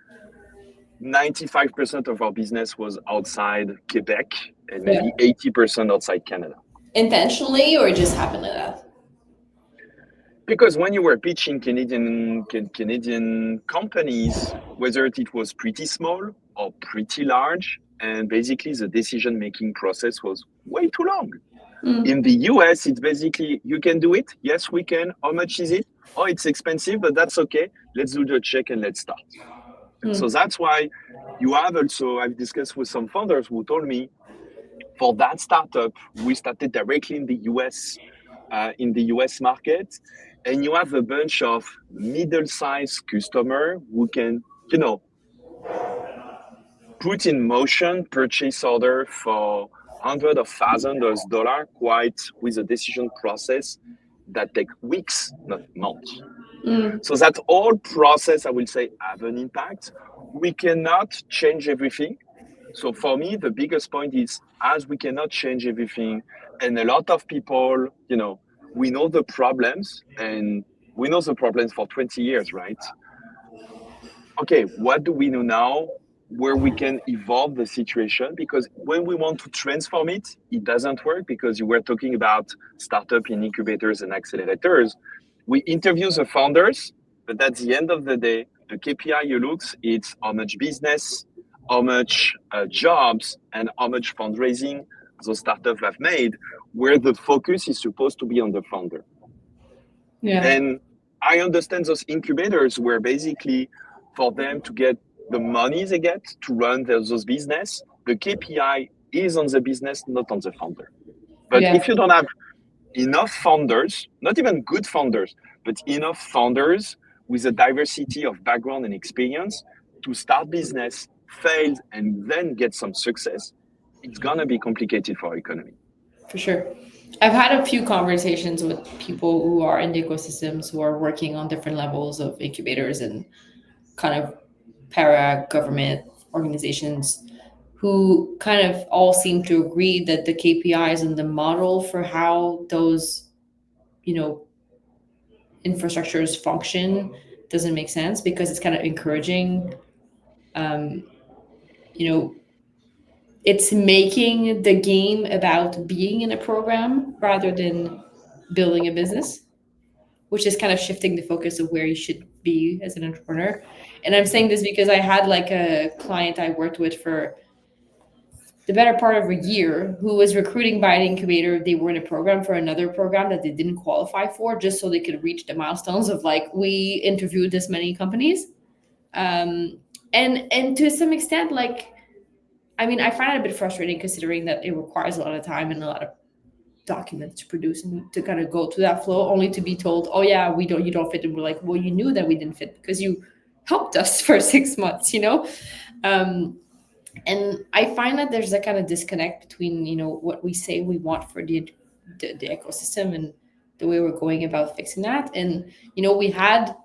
B: 95% of our business was outside Quebec and maybe 80% outside Canada.
A: Intentionally or it just happened like that?
B: Because when you were pitching Canadian companies, whether it was pretty small or pretty large, and basically the decision-making process was way too long. In the US, it's basically, you can do it. Yes, we can. How much is it? Oh, it's expensive, but that's okay. Let's do the check and let's start. So that's why you have also, I've discussed with some founders who told me, for that startup, we started directly in the US market, and you have a bunch of middle-sized customer who can, put in motion purchase order for hundreds of thousands of dollars, quite with a decision process that take weeks, not months. So that whole process, I will say, have an impact. We cannot change everything. So for me, the biggest point is, as we cannot change everything, and a lot of people, we know the problems, and we know the problems for 20 years, right? Okay, what do we know now where we can evolve the situation? Because when we want to transform it, it doesn't work, because you were talking about startup in incubators and accelerators. We interview the founders, but at the end of the day, the KPI you look, it's how much business, how much jobs, and how much fundraising those startups have made, where the focus is supposed to be on the founder.
A: Yeah.
B: And I understand those incubators where basically for them to get the money they get to run those business, the KPI is on the business, not on the founder. But if you don't have enough founders, not even good founders, but enough founders with a diversity of background and experience to start business fail and then get some success, it's gonna be complicated for our economy.
A: For sure. I've had a few conversations with people who are in the ecosystems who are working on different levels of incubators and kind of para government organizations who kind of all seem to agree that the KPIs and the model for how those, you know, infrastructures function doesn't make sense because it's kind of encouraging, um, you know, it's making the game about being in a program rather than building a business, which is kind of shifting the focus of where you should be as an entrepreneur. And I'm saying this because I had like a client I worked with for the better part of a year who was recruiting by an incubator. They were in a program for another program that they didn't qualify for just so they could reach the milestones of like, we interviewed this many companies. Um, and to some extent, like, I mean, I find it a bit frustrating considering that it requires a lot of time and a lot of documents to produce and to kind of go through that flow only to be told, oh yeah, you don't fit. And we're like, well, you knew that we didn't fit because you helped us for 6 months, you know? Um, and I find that there's a kind of disconnect between, you know, what we say we want for the ecosystem and the way we're going about fixing that. And, you know, we had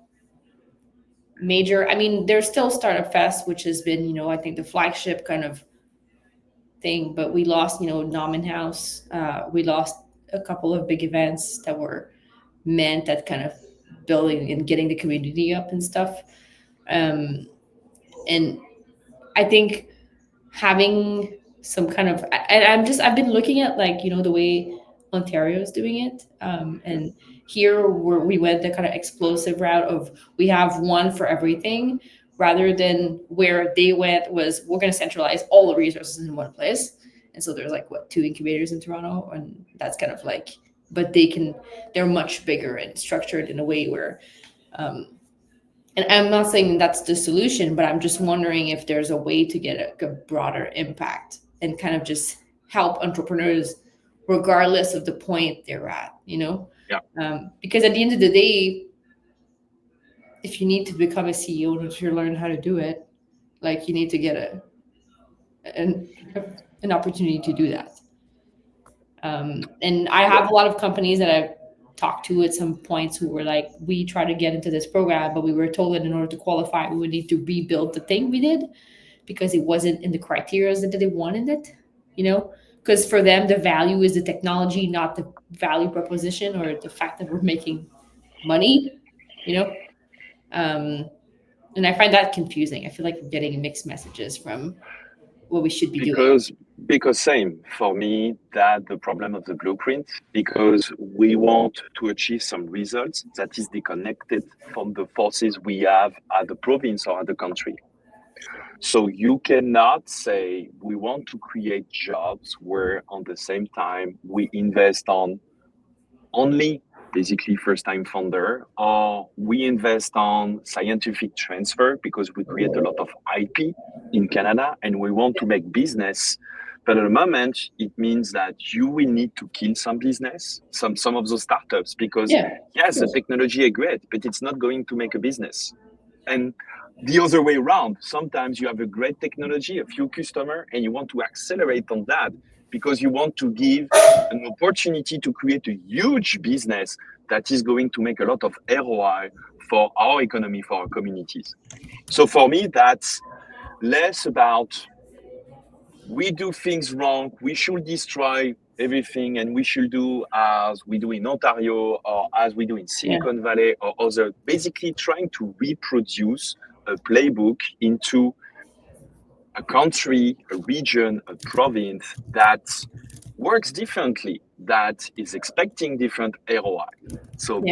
A: major, I mean, there's still Startup Fest, which has been, you know, I think the flagship kind of thing, but we lost, you know, Nomin House. We lost a couple of big events that were meant at kind of building and getting the community up and stuff. And I think having some kind of, and I've been looking at like, you know, the way Ontario is doing it. And here we went the kind of explosive route of we have one for everything rather than where they went was we're going to centralize all the resources in one place. And so there's like what, 2 incubators in Toronto, and that's kind of like, but they're much bigger and structured in a way where, and I'm not saying that's the solution, but I'm just wondering if there's a way to get a broader impact and kind of just help entrepreneurs regardless of the point they're at, you know?
B: Yeah.
A: Because at the end of the day, if you need to become a CEO and if you learn how to do it, like you need to get an, an opportunity to do that. And I have a lot of companies that I've talked to at some points who were like, we try to get into this program, but we were told that in order to qualify, we would need to rebuild the thing we did because it wasn't in the criteria that they wanted it, you know? Because for them, the value is the technology, not the value proposition or the fact that we're making money, you know? And I find that confusing. I feel like we're getting mixed messages from what we should be doing.
B: Because same for me, that the problem of the blueprint, because we want to achieve some results that is disconnected from the forces we have at the province or at the country. So you cannot say we want to create jobs where on the same time we invest on only basically first-time founder, or we invest on scientific transfer because we create a lot of IP in Canada and we want to make business. But at the moment, it means that you will need to kill some business, some of those startups, because yes, the technology is great, but it's not going to make a business. And the other way around, sometimes you have a great technology, a few customers, and you want to accelerate on that because you want to give an opportunity to create a huge business that is going to make a lot of ROI for our economy, for our communities. So for me, that's less about we do things wrong, we should destroy everything, and we should do as we do in Ontario or as we do in Silicon Valley or other, basically trying to reproduce a playbook into a country, a region, a province that works differently, that is expecting different ROI. So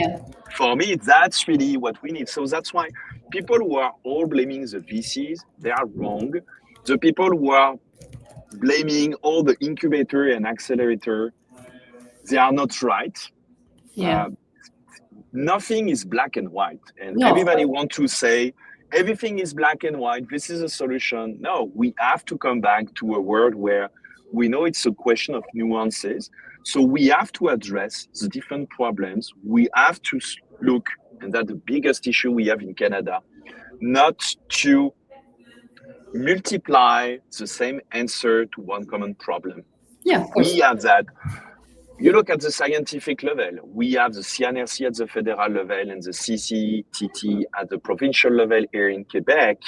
B: for me, that's really what we need. So that's why people who are all blaming the VCs, they are wrong. The people who are blaming all the incubator and accelerator, they are not right. Nothing is black and white. And everybody wants to say, everything is black and white. This is a solution. No, we have to come back to a world where we know it's a question of nuances. So we have to address the different problems. We have to look, and that's the biggest issue we have in Canada, not to multiply the same answer to one common problem.
A: Yeah, of course.
B: We have that. You look at the scientific level, we have the CNRC at the federal level and the CCTT at the provincial level here in Quebec.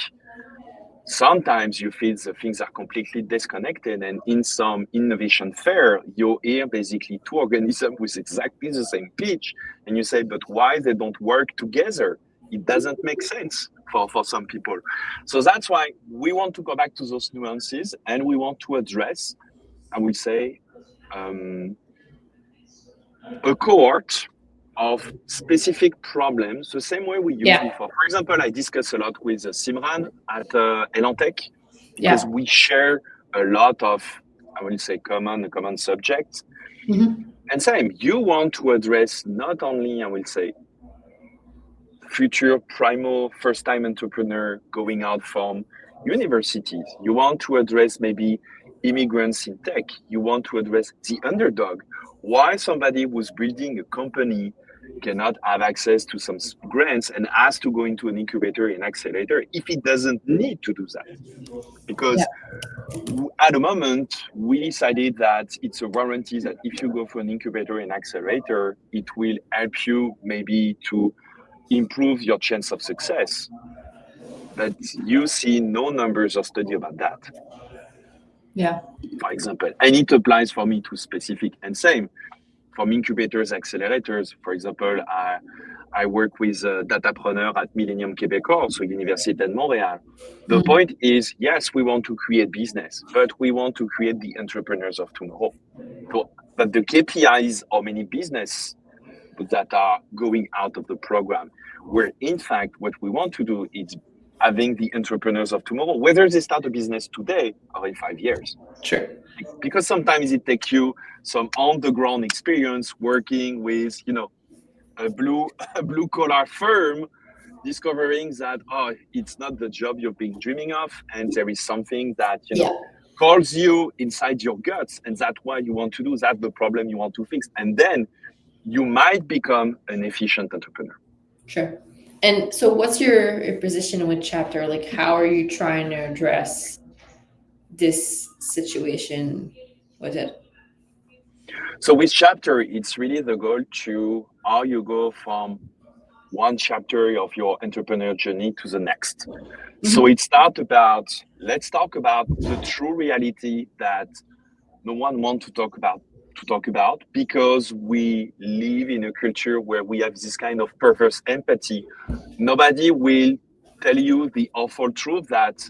B: Sometimes you feel the things are completely disconnected, and in some innovation fair, you hear basically two organisms with exactly the same pitch, and you say, but why they don't work together? It doesn't make sense for some people. So that's why we want to go back to those nuances, and we want to address, I would say, a cohort of specific problems, the same way we used before. For example, I discuss a lot with Simran at Elantech because we share a lot of, I would say, common subjects. And same, you want to address not only, I will say, future primal first-time entrepreneur going out from universities. You want to address maybe immigrants in tech. You want to address the underdog. Why somebody who's building a company cannot have access to some grants and has to go into an incubator and accelerator if he doesn't need to do that. Because at the moment, we decided that it's a warranty that if you go for an incubator and accelerator, it will help you maybe to improve your chance of success. But you see no numbers or study about that.
A: Yeah.
B: For example, and it applies for me to specific and same from incubators, accelerators. For example, I work with a datapreneur at Millennium Québécois, so Université de Montréal. The point is, yes, we want to create business, but we want to create the entrepreneurs of tomorrow. But the KPIs are many business that are going out of the program, where in fact, what we want to do is having the entrepreneurs of tomorrow, whether they start a business today or in 5 years.
A: Sure.
B: Because sometimes it takes you some on-the-ground experience working with, a blue collar firm, discovering that, it's not the job you've been dreaming of, and there is something that, calls you inside your guts, and that's what you want to do, that's the problem you want to fix. And then you might become an efficient entrepreneur.
A: Sure. And so what's your position with Chapter? Like, how are you trying to address this situation with it?
B: So with Chapter, it's really the goal to how you go from one chapter of your entrepreneur journey to the next. So let's talk about the true reality that no one wants to talk about because we live in a culture where we have this kind of perverse empathy. Nobody will tell you the awful truth that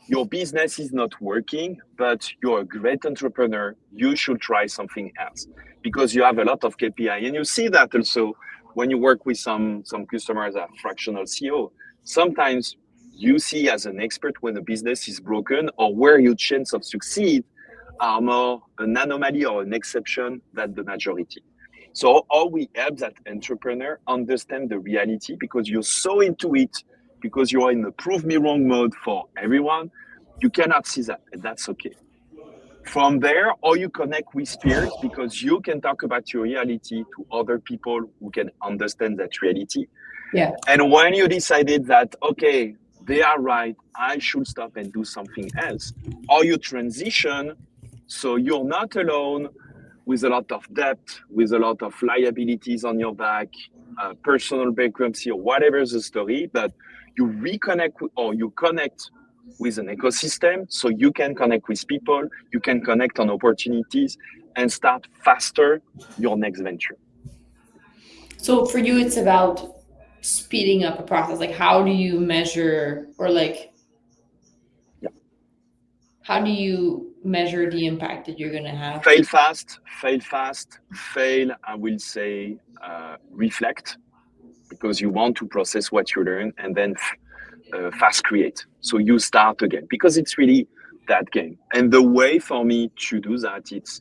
B: your business is not working, but you're a great entrepreneur. You should try something else because you have a lot of KPI. And you see that also when you work with some customers at fractional CEO. Sometimes you see as an expert when a business is broken or where your chance of succeed are more an anomaly or an exception than the majority. So how we help that entrepreneur understand the reality because you're so into it, because you're in the prove me wrong mode for everyone, you cannot see that, and that's okay. From there, or you connect with peers because you can talk about your reality to other people who can understand that reality.
A: Yeah.
B: And when you decided that, okay, they are right, I should stop and do something else, or you transition so you're not alone with a lot of debt, with a lot of liabilities on your back, personal bankruptcy, or whatever the story, but you reconnect or you connect with an ecosystem so you can connect with people, you can connect on opportunities and start faster your next venture.
A: So for you, it's about speeding up a process. Like, how do you measure or how do you measure the impact that you're going to have?
B: Fail fast, I will say, reflect, because you want to process what you learn, and then fast create. So you start again, because it's really that game. And the way for me to do that, it's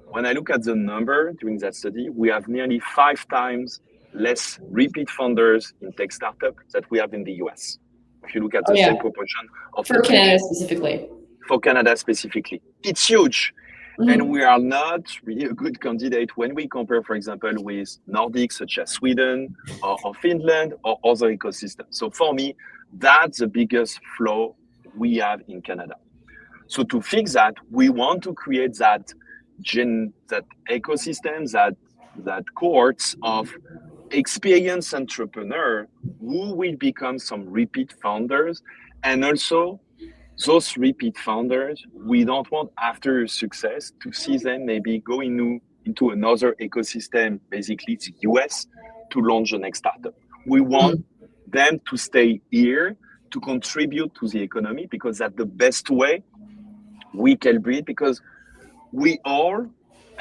B: when I look at the number during that study, we have nearly 5 times less repeat founders in tech startup that we have in the US. If you look at the same proportion of
A: for Canada specifically.
B: For Canada specifically, it's huge. And we are not really a good candidate when we compare, for example, with Nordics such as Sweden or Finland or other ecosystems. So for me, that's the biggest flaw we have in Canada. So to fix that, we want to create that ecosystem, that cohorts of experienced entrepreneur who will become some repeat founders. And also those repeat founders, we don't want after success to see them maybe go into another ecosystem, basically the US, to launch the next startup. We want them to stay here to contribute to the economy, because that's the best way we can breed. Because we are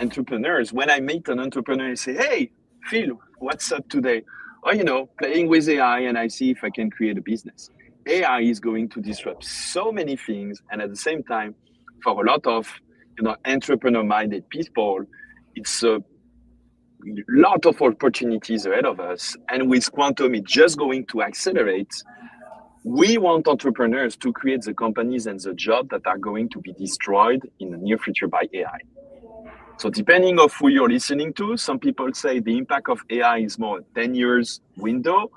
B: entrepreneurs. When I meet an entrepreneur and say, hey, Phil, what's up today? Oh, playing with AI, and I see if I can create a business. AI is going to disrupt so many things. And at the same time, for a lot of entrepreneur-minded people, it's a lot of opportunities ahead of us. And with quantum, it's just going to accelerate. We want entrepreneurs to create the companies and the jobs that are going to be destroyed in the near future by AI. So depending on who you're listening to, some people say the impact of AI is more 10 years window,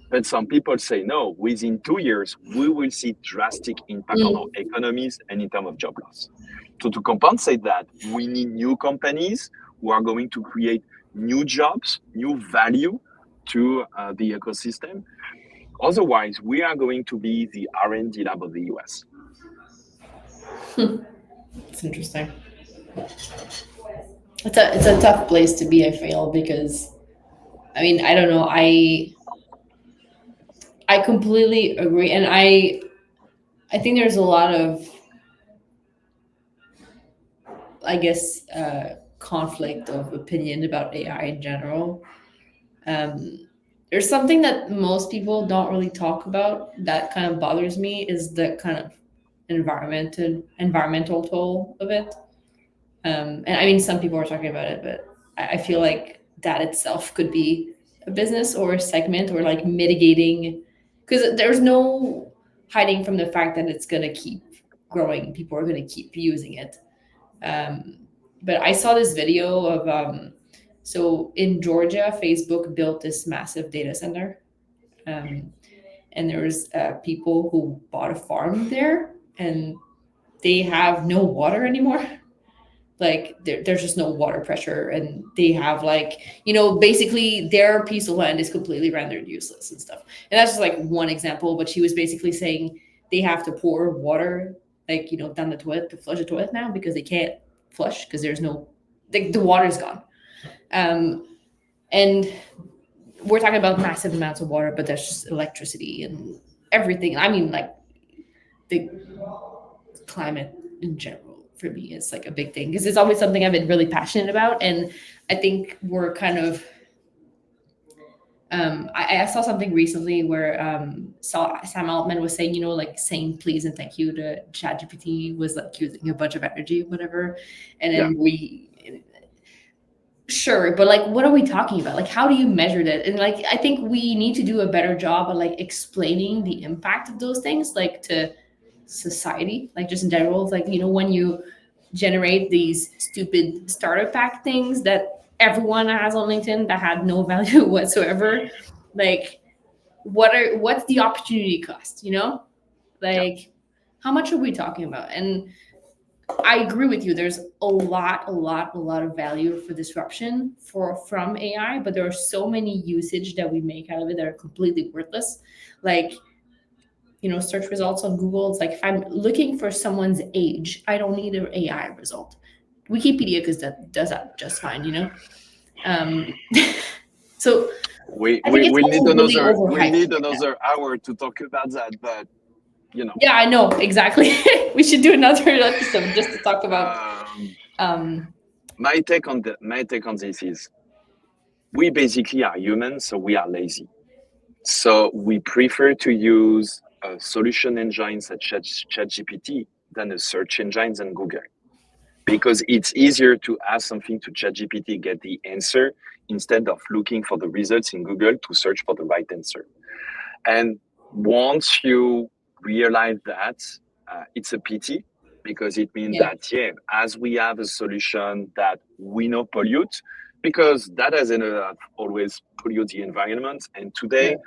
B: but some people say no, within 2 years, we will see drastic impact on our economies and in terms of job loss. So to compensate that, we need new companies who are going to create new jobs, new value to the ecosystem. Otherwise, we are going to be the R&D lab of the US.
A: It's interesting. It's a tough place to be, I feel, because I mean, I don't know. I completely agree, and I think there's a lot of, I guess, conflict of opinion about AI in general. There's something that most people don't really talk about that kind of bothers me, is the kind of environmental toll of it. And I mean, some people are talking about it, but I feel like that itself could be a business or a segment, or like mitigating, because there's no hiding from the fact that it's going to keep growing. People are going to keep using it. But I saw this video of, so in Georgia, Facebook built this massive data center. And there was people who bought a farm there, and they have no water anymore. Like there's just no water pressure, and they have basically their piece of land is completely rendered useless and stuff. And that's just like one example, but she was basically saying they have to pour water down the toilet to flush the toilet now, because they can't flush because there's no, the water's gone. And we're talking about massive amounts of water, but there's just electricity and everything. I mean, like the climate in general for me is like a big thing, because it's always something I've been really passionate about. And I think we're kind of, I saw something recently where Sam Altman was saying, like saying please and thank you to ChatGPT was like using a bunch of energy, whatever. And then sure, but like, what are we talking about? Like, how do you measure that? And like, I think we need to do a better job of like explaining the impact of those things, like to society, like just in general. It's like, when you generate these stupid starter pack things that everyone has on LinkedIn that had no value whatsoever, like what's the opportunity cost? Like how much are we talking about? And I agree with you. There's a lot of value for disruption from AI, but there are so many usage that we make out of it that are completely worthless. Like, search results on Google. It's like if I'm looking for someone's age, I don't need an AI result. Wikipedia because that does that just fine. So
B: we
A: I think it's
B: need
A: also really
B: another hour to talk about that, but
A: Yeah, I know exactly. We should do another episode just to talk about.
B: My take on this is, we basically are humans, so we are lazy. So we prefer to use solution engines such as ChatGPT than a search engines and Google, because it's easier to ask something to ChatGPT, get the answer, instead of looking for the results in Google to search for the right answer. And once you realize that, it's a pity, because it means that, as we have a solution that we know pollute, because data is always pollute the environment. And today,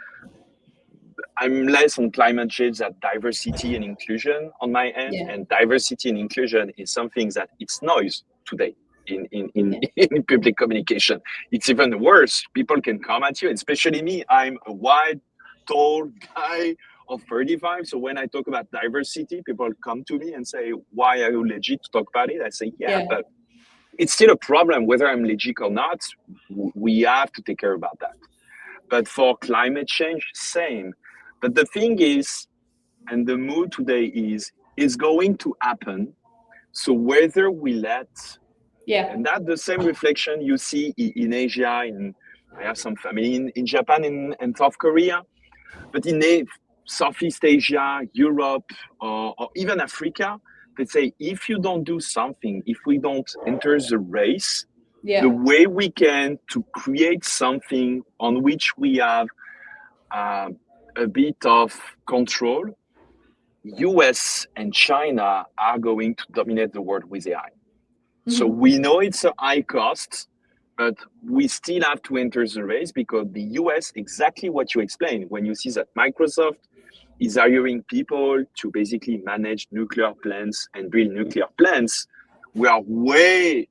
B: I'm less on climate change than diversity and inclusion on my end.
A: Yeah.
B: And diversity and inclusion is something that it's noise today
A: Yeah.
B: in public communication. It's even worse. People can come at you, especially me. I'm a wide, tall guy of 35. So when I talk about diversity, people come to me and say, why are you legit to talk about it? I say, yeah,
A: Yeah.
B: but it's still a problem whether I'm legit or not. We have to take care about that. But for climate change, same. But the thing is, and the mood today is, it's going to happen. So whether we let,
A: Yeah.
B: and that the same reflection you see in Asia, I have some family in Japan and South Korea, but in Southeast Asia, Europe, or even Africa, they say if you don't do something, if we don't enter the race, the
A: Yeah.
B: way we can to create something on which we have uh, a bit of control, US and China are going to dominate the world with AI. So
A: Mhm.
B: we know it's a high cost, but we still have to enter the race because the US, exactly what you explained, when you see that Microsoft is hiring people to basically manage nuclear plants and build nuclear plants, we are way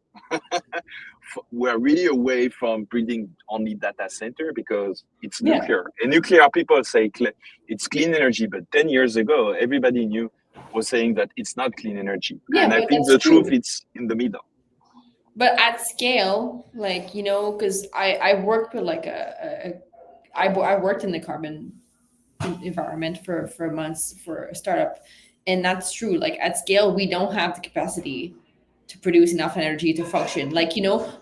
B: we're really away from building only data center because it's
A: Yeah.
B: nuclear. And nuclear people say it's clean energy, but 10 years ago, everybody knew was saying that it's not clean energy.
A: Yeah,
B: And I
A: but
B: think
A: that's
B: the truth
A: true.
B: is in the middle.
A: But at scale, like, because I worked with like I worked in the carbon environment for months for a startup, and that's true. Like at scale, we don't have the capacity to produce enough energy to function. Like,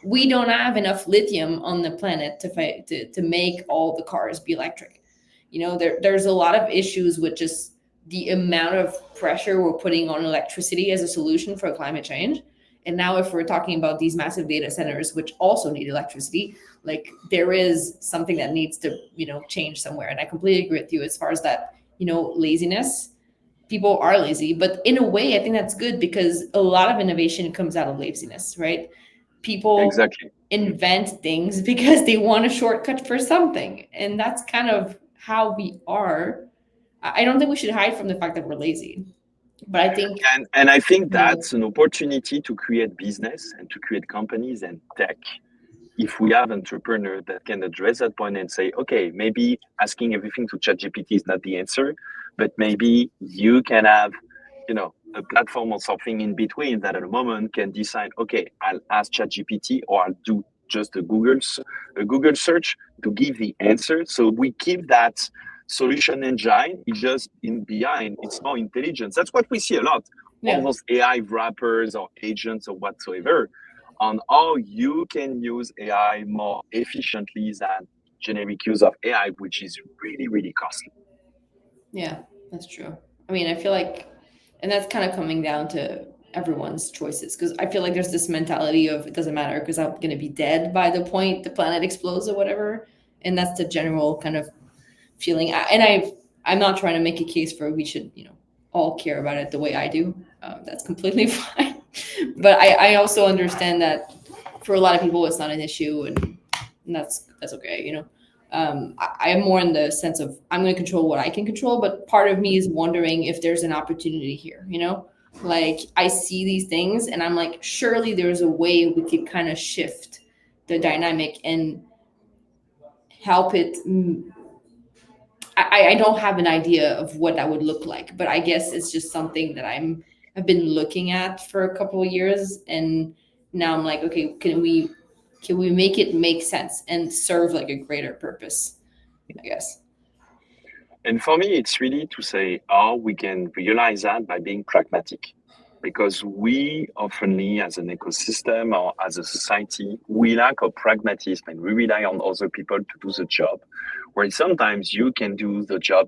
A: we don't have enough lithium on the planet to make all the cars be electric. There's a lot of issues with just the amount of pressure we're putting on electricity as a solution for climate change. And now if we're talking about these massive data centers which also need electricity, like there is something that needs to change somewhere. And I completely agree with you as far as that, laziness. People are lazy, but in a way I think that's good because a lot of innovation comes out of laziness, right? People
B: Exactly.
A: invent things because they want a shortcut for something, and that's kind of how we are. I don't think we should hide from the fact that we're lazy, but I think,
B: And I think
A: you know
B: that's an opportunity to create business and to create companies and tech. If we have entrepreneurs that can address that point and say, okay, maybe asking everything to ChatGPT is not the answer, but maybe you can have, a platform or something in between that at a moment can decide, okay, I'll ask ChatGPT or I'll do just a Google search to give the answer. So we keep that solution engine. It's just in behind, it's more intelligence. That's what we see a lot. All
A: yeah.
B: those AI wrappers or agents or whatsoever on how you can use AI more efficiently than generic use of AI, which is really, really costly.
A: Yeah, that's true. I mean, I feel like, and that's kind of coming down to everyone's choices because I feel like there's this mentality of it doesn't matter because I'm going to be dead by the point the planet explodes or whatever. And that's the general kind of feeling. I'm not trying to make a case for we should, all care about it the way I do. That's completely fine. But I also understand that for a lot of people, it's not an issue, and that's okay. I am more in the sense of I'm going to control what I can control, but part of me is wondering if there's an opportunity here. Like I see these things, and I'm like, surely there's a way we could kind of shift the dynamic and help it. I don't have an idea of what that would look like, but I guess it's just something that I've been looking at for a couple of years, and now I'm like, okay, can we make it make sense and serve like a greater purpose? I guess.
B: And for me, it's really to say how we can realize that by being pragmatic. Because we oftenly, as an ecosystem or as a society, we lack of pragmatism and we rely on other people to do the job. Where sometimes you can do the job,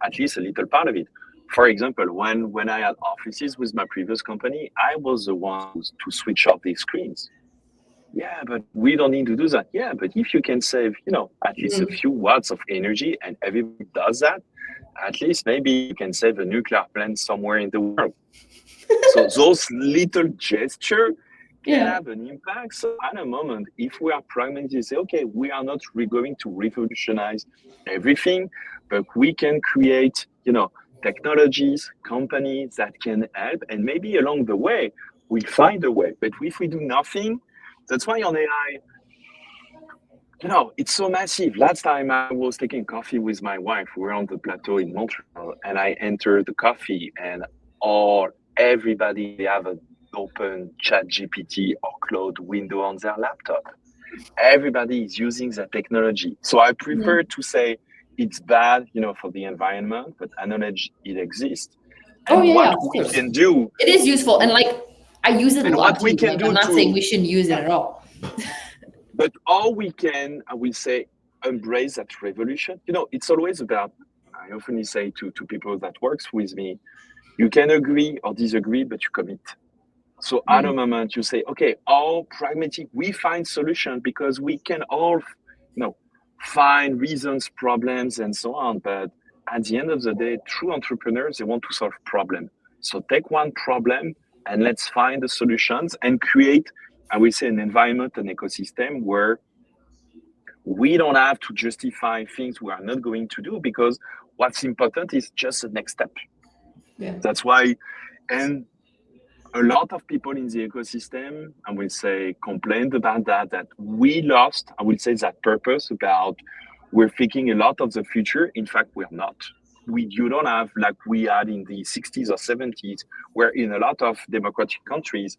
B: at least a little part of it. For example, when I had offices with my previous company, I was the one to switch off the screens. Yeah, but we don't need to do that. Yeah, but if you can save, at least a
A: Mhm.
B: few watts of energy and everybody does that, at least maybe you can save a nuclear plant somewhere in the world. So those little gestures can
A: Yeah.
B: have an impact. So at a moment, if we are pragmatic, say, okay, we are not going to revolutionize everything, but we can create, technologies, companies that can help, and maybe along the way we find a way. But if we do nothing, that's why on AI, it's so massive. Last time I was taking coffee with my wife, we were on the plateau in Montreal, and I entered the coffee, and all everybody they have an open Chat GPT or Cloud window on their laptop. Everybody is using that technology. So I prefer to say it's bad, for the environment, but acknowledge it exists. And
A: Yeah,
B: what
A: of
B: we
A: course.
B: can do,
A: It is useful, and like I use it a
B: and
A: lot
B: what
A: too.
B: we can
A: Like I'm
B: do
A: not saying
B: to,
A: we shouldn't use it
B: yeah,
A: at all.
B: but all we can, I will say, embrace that revolution. It's always about, I often say to people that works with me, you can agree or disagree, but you commit. So at a moment you say, okay, all pragmatic, we find solution because we can all, find reasons, problems, and so on. But at the end of the day, true entrepreneurs, they want to solve problem. So take one problem and let's find the solutions and create, I will say, an environment, an ecosystem where we don't have to justify things we are not going to do because what's important is just the next step.
A: Yeah.
B: That's why, and a lot of people in the ecosystem, I will say, complained about that we lost, I will say, that purpose about we're thinking a lot of the future. In fact, we're not. You don't have like we had in the 60s or 70s, where in a lot of democratic countries,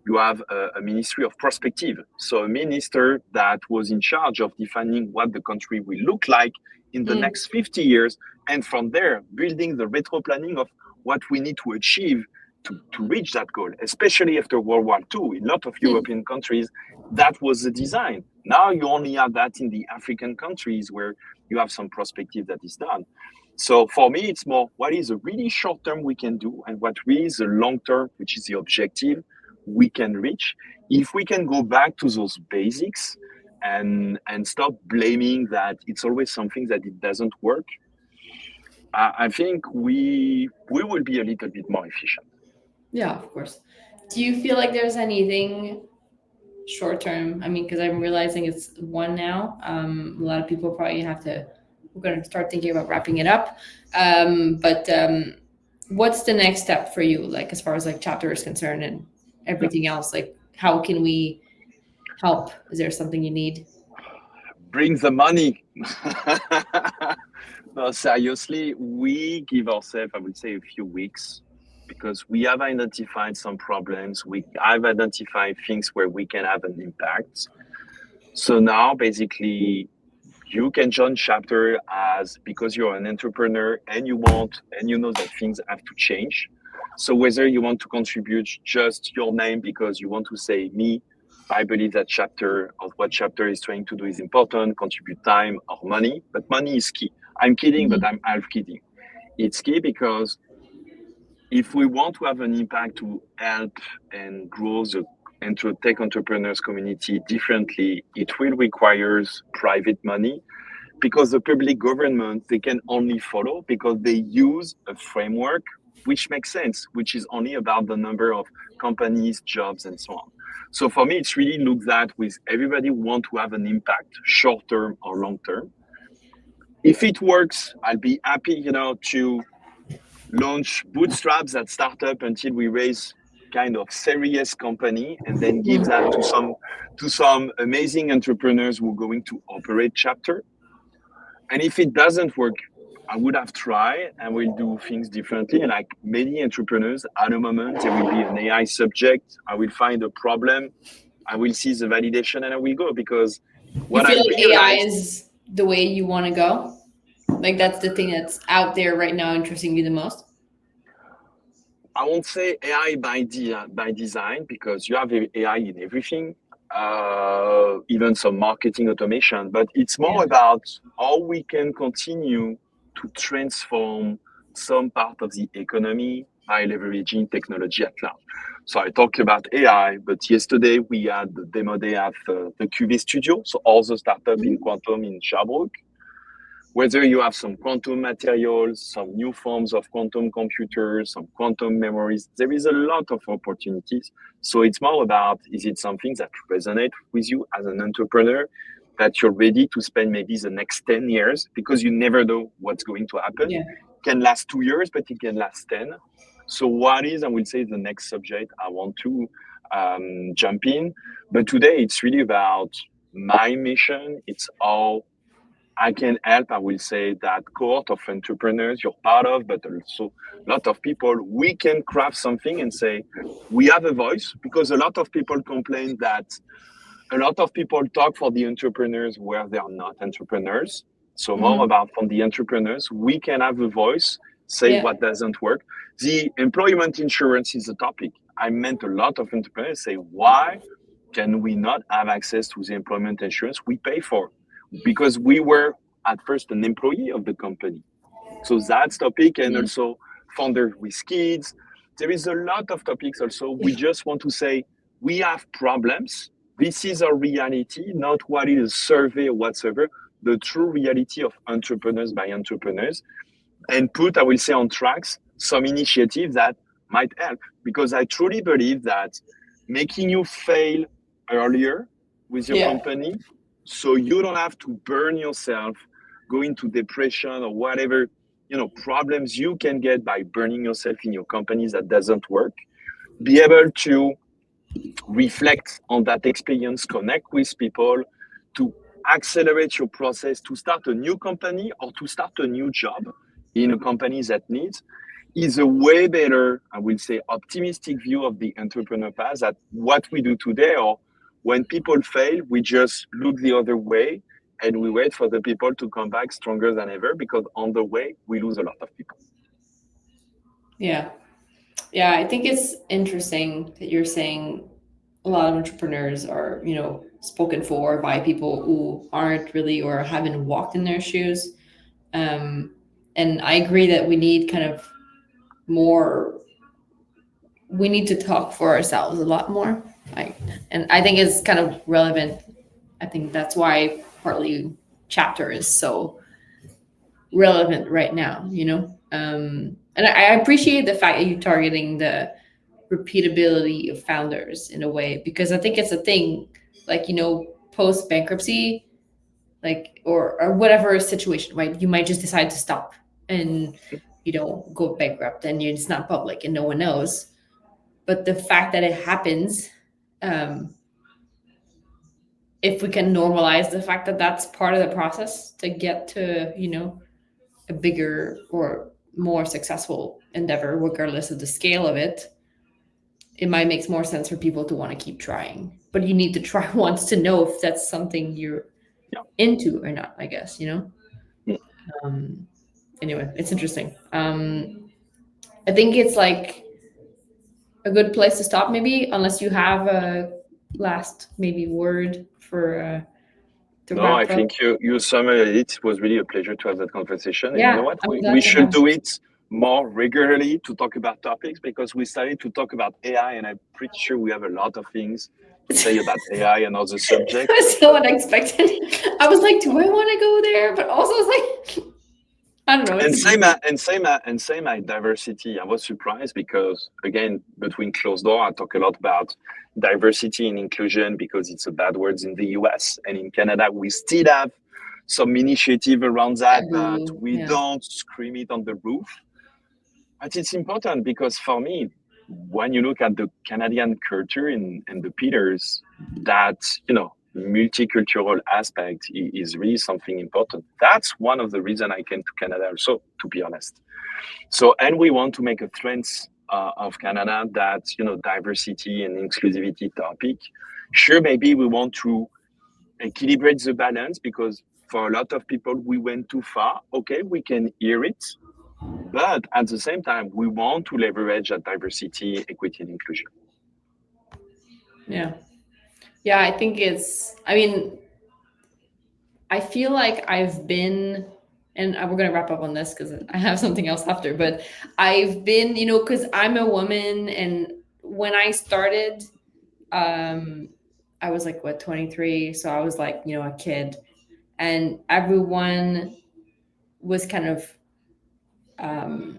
B: you have a ministry of perspective. So a minister that was in charge of defining what the country will look like in the next 50 years. And from there, building the retro planning of what we need to achieve to reach that goal, especially after World War II. In a lot of European countries, that was the design. Now you only have that in the African countries where you have some perspective that is done. So for me, it's more what is a really short term we can do and what really is the long term, which is the objective we can reach. If we can go back to those basics and stop blaming that it's always something that it doesn't work, I think we will be a little bit more efficient.
A: Yeah, of course. Do you feel like there's anything short term? I mean, because I'm realizing it's one now. A lot of people probably have to. We're going to start thinking about wrapping it up. But what's the next step for you? Like as far as like chapter is concerned and everything else. Like how can we help? Is there something you need?
B: Bring the money. No, seriously, we give ourselves, I would say, a few weeks because we have identified some problems. I've identified things where we can have an impact. So now, basically, you can join chapter as because you're an entrepreneur and you know that things have to change. So whether you want to contribute just your name because you want to say me, I believe that chapter of what chapter is trying to do is important, contribute time or money, but money is key. I'm kidding, but I'm half kidding. It's key because if we want to have an impact to help and grow the tech entrepreneurs community differently, it will require private money because the public government, they can only follow because they use a framework which makes sense, which is only about the number of companies, jobs, and so on. So for me, it's really looked at with everybody want to have an impact, short term or long term. If it works, I'll be happy, to launch bootstraps that startup until we raise kind of serious company and then give that to some amazing entrepreneurs who are going to operate chapter. And if it doesn't work, I would have tried and will do things differently. And like many entrepreneurs, at a moment, there will be an AI subject. I will find a problem. I will see the validation and I will go because
A: You
B: what I
A: feel like AI
B: realized,
A: is the way you want to go? Like that's the thing that's out there right now interesting you the most?
B: I won't say AI by design because you have AI in everything, even some marketing automation, but it's more
A: Yeah.
B: about how we can continue to transform some part of the economy by leveraging technology at large. So I talked about AI, but yesterday we had the demo day at the QV Studio, so all the startup in quantum in Sherbrooke. Whether you have some quantum materials, some new forms of quantum computers, some quantum memories, there is a lot of opportunities. So it's more about, is it something that resonates with you as an entrepreneur? that you're ready to spend maybe the next 10 years, because you never know what's going to happen.
A: Yeah.
B: It can last 2 years, but it can last 10. So what is, I will say, the next subject I want to jump in. But today it's really about my mission. It's how I can help, I will say, that cohort of entrepreneurs you're part of, but also a lot of people, we can craft something and say, we have a voice, because a lot of people complain that a lot of people talk for the entrepreneurs where they are not entrepreneurs. So more
A: Hmm.
B: about from the entrepreneurs, we can have a voice, say
A: Yeah.
B: what doesn't work. The employment insurance is a topic. I meant a lot of entrepreneurs say, why can we not have access to the employment insurance we pay for? Because we were at first an employee of the company. So that's topic, and
A: Mm.
B: also founder with kids. There is a lot of topics also. We just want to say we have problems. This is our reality, not what is a survey or whatsoever, the true reality of entrepreneurs by entrepreneurs, and put, I will say, on tracks some initiatives that might help. Because I truly believe that making you fail earlier with your
A: Yeah.
B: company, so you don't have to burn yourself, go into depression or whatever, problems you can get by burning yourself in your companies that doesn't work. Be able to reflect on that experience, connect with people, to accelerate your process to start a new company or to start a new job in a company that needs, is a way better, I will say, optimistic view of the entrepreneur path that what we do today, or when people fail, we just look the other way and we wait for the people to come back stronger than ever, because on the way, we lose a lot of people.
A: Yeah. Yeah. I think it's interesting that you're saying a lot of entrepreneurs are, spoken for by people who aren't really or haven't walked in their shoes. Um, and I agree that we need kind of more, we need to talk for ourselves a lot more. Like, and I think it's kind of relevant. I think that's why partly chapter is so relevant right now, and I appreciate the fact that you're targeting the repeatability of founders in a way, because I think it's a thing, like, post bankruptcy, like, or whatever situation, right? You might just decide to stop and go bankrupt, and it's not public and no one knows. But the fact that it happens, um, if we can normalize the fact that that's part of the process to get to a bigger or more successful endeavor, regardless of the scale of it, it might make more sense for people to want to keep trying. But you need to try once to know if that's something you're
B: Yeah.
A: into or not, I guess.
B: Mm.
A: Um, anyway, it's interesting. I think it's like a good place to stop, maybe, unless you have a last maybe word for to
B: No, I
A: wrap up.
B: think you summarized it. It was really a pleasure to have that conversation. And you know
A: Yeah,
B: what?
A: I'm
B: We
A: glad to
B: should
A: have.
B: do it more regularly to talk about topics, because we started to talk about AI, and I'm pretty sure we have a lot of things to say about AI and other
A: It
B: subjects.
A: was so unexpected. I was like, do I want to go there? But also, it's like, I don't know. It's
B: And
A: a
B: same
A: deeper.
B: at, and same at, and same at diversity. I was surprised because, again, between closed door, I talk a lot about diversity and inclusion because it's a bad word in the US, and in Canada we still have some initiative around that, but
A: Taboo.
B: we
A: Yeah.
B: don't scream it on the roof. But it's important because for me, when you look at the Canadian culture and the pillars, that multicultural aspect is really something important. That's one of the reasons I came to Canada also, to be honest. So, and we want to make a trend of Canada that diversity and inclusivity topic. Sure, maybe we want to equilibrate the balance, because for a lot of people we went too far. Okay, we can hear it, but at the same time, we want to leverage that diversity, equity, and inclusion.
A: Yeah. Yeah. I think it's, I mean, I feel like I've been, and we're going to wrap up on this because I have something else after, but I've been, because I'm a woman. And when I started, um, I was like, what, 23. So I was like, a kid. And everyone was kind of um,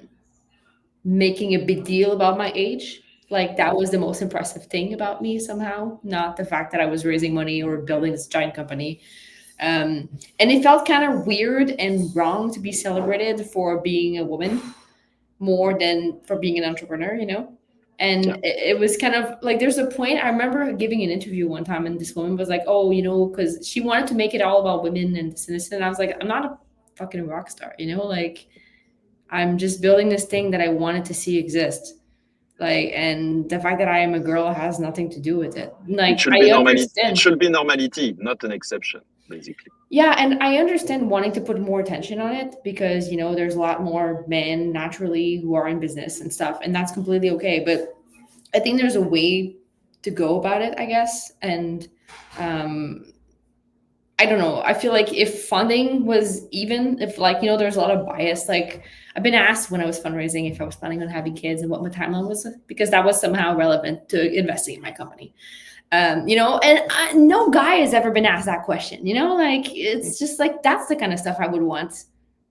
A: making a big deal about my age. Like that was the most impressive thing about me somehow, not the fact that I was raising money or building this giant company. And it felt kind of weird and wrong to be celebrated for being a woman more than for being an entrepreneur, you know? And
B: Yeah.
A: it was kind of like there's a point. I remember giving an interview one time, and this woman was like, "Oh, you know, because she wanted to make it all about women and this and this." And I was like, "I'm not a fucking rock star, you know? Like, I'm just building this thing that I wanted to see exist. Like, and the fact that I am a girl has nothing to do with it.
B: It
A: Like,
B: should be
A: I
B: normality. It
A: understand."
B: should be normality, not an exception, basically.
A: Yeah, and I understand wanting to put more attention on it because, you know, there's a lot more men naturally who are in business and stuff, and that's completely okay. But I think there's a way to go about it, I guess. And um, I don't know. I feel like if funding was even, if like, you know, there's a lot of bias. Like, I've been asked when I was fundraising if I was planning on having kids and what my timeline was, because that was somehow relevant to investing in my company. You know, and no guy has ever been asked that question, you know, like it's just like that's the kind of stuff I would want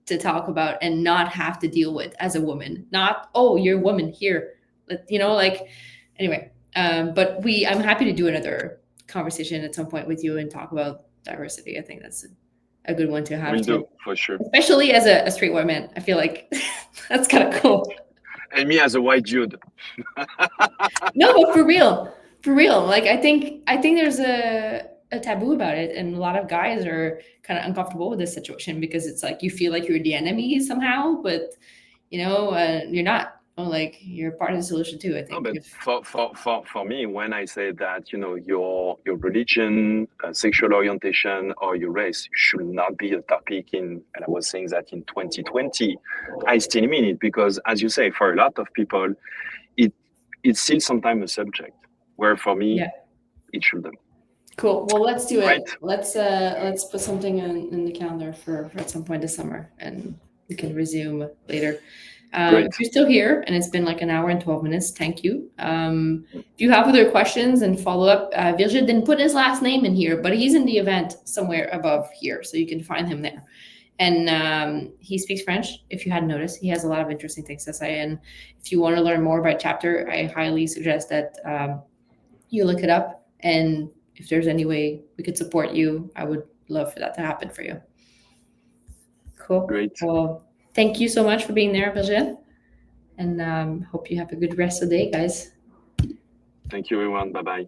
A: to talk about and not have to deal with as a woman. Not, oh, you're a woman here, you know, like anyway. But I'm happy to do another conversation at some point with you and talk about diversity. I think that's a good one to have
B: We'll
A: too,
B: do for sure.
A: especially as a straight white man. I feel like that's kind of cool.
B: And me as a white dude.
A: No, but for real. Like I think there's a taboo about it, and a lot of guys are kind of uncomfortable with this situation because it's like you feel like you're the enemy somehow, but you know you're not. Oh, like you're part of the solution too. I
B: No,
A: think.
B: but
A: If
B: for me, when I say that, your religion, sexual orientation, or your race should not be a topic and I was saying that in 2020, I still mean it because, as you say, for a lot of people, it it's still sometimes a subject. Where for me,
A: yeah,
B: it shouldn't.
A: cool. Well, let's do it.
B: Right?
A: Let's put something in the calendar for at some point this summer, and we can resume later.
B: Great.
A: If you're still here and it's been like an hour and 12 minutes, thank you. If you have other questions and follow up, Virgile didn't put his last name in here, but he's in the event somewhere above here, so you can find him there. And he speaks French, if you hadn't noticed. He has a lot of interesting things to say. And if you want to learn more about Chapter, I highly suggest that you look it up. And if there's any way we could support you, I would love for that to happen for you. Cool.
B: Great.
A: Well, thank you so much for being there, Virgile. And hope you have a good rest of the day, guys.
B: Thank you, everyone. Bye bye.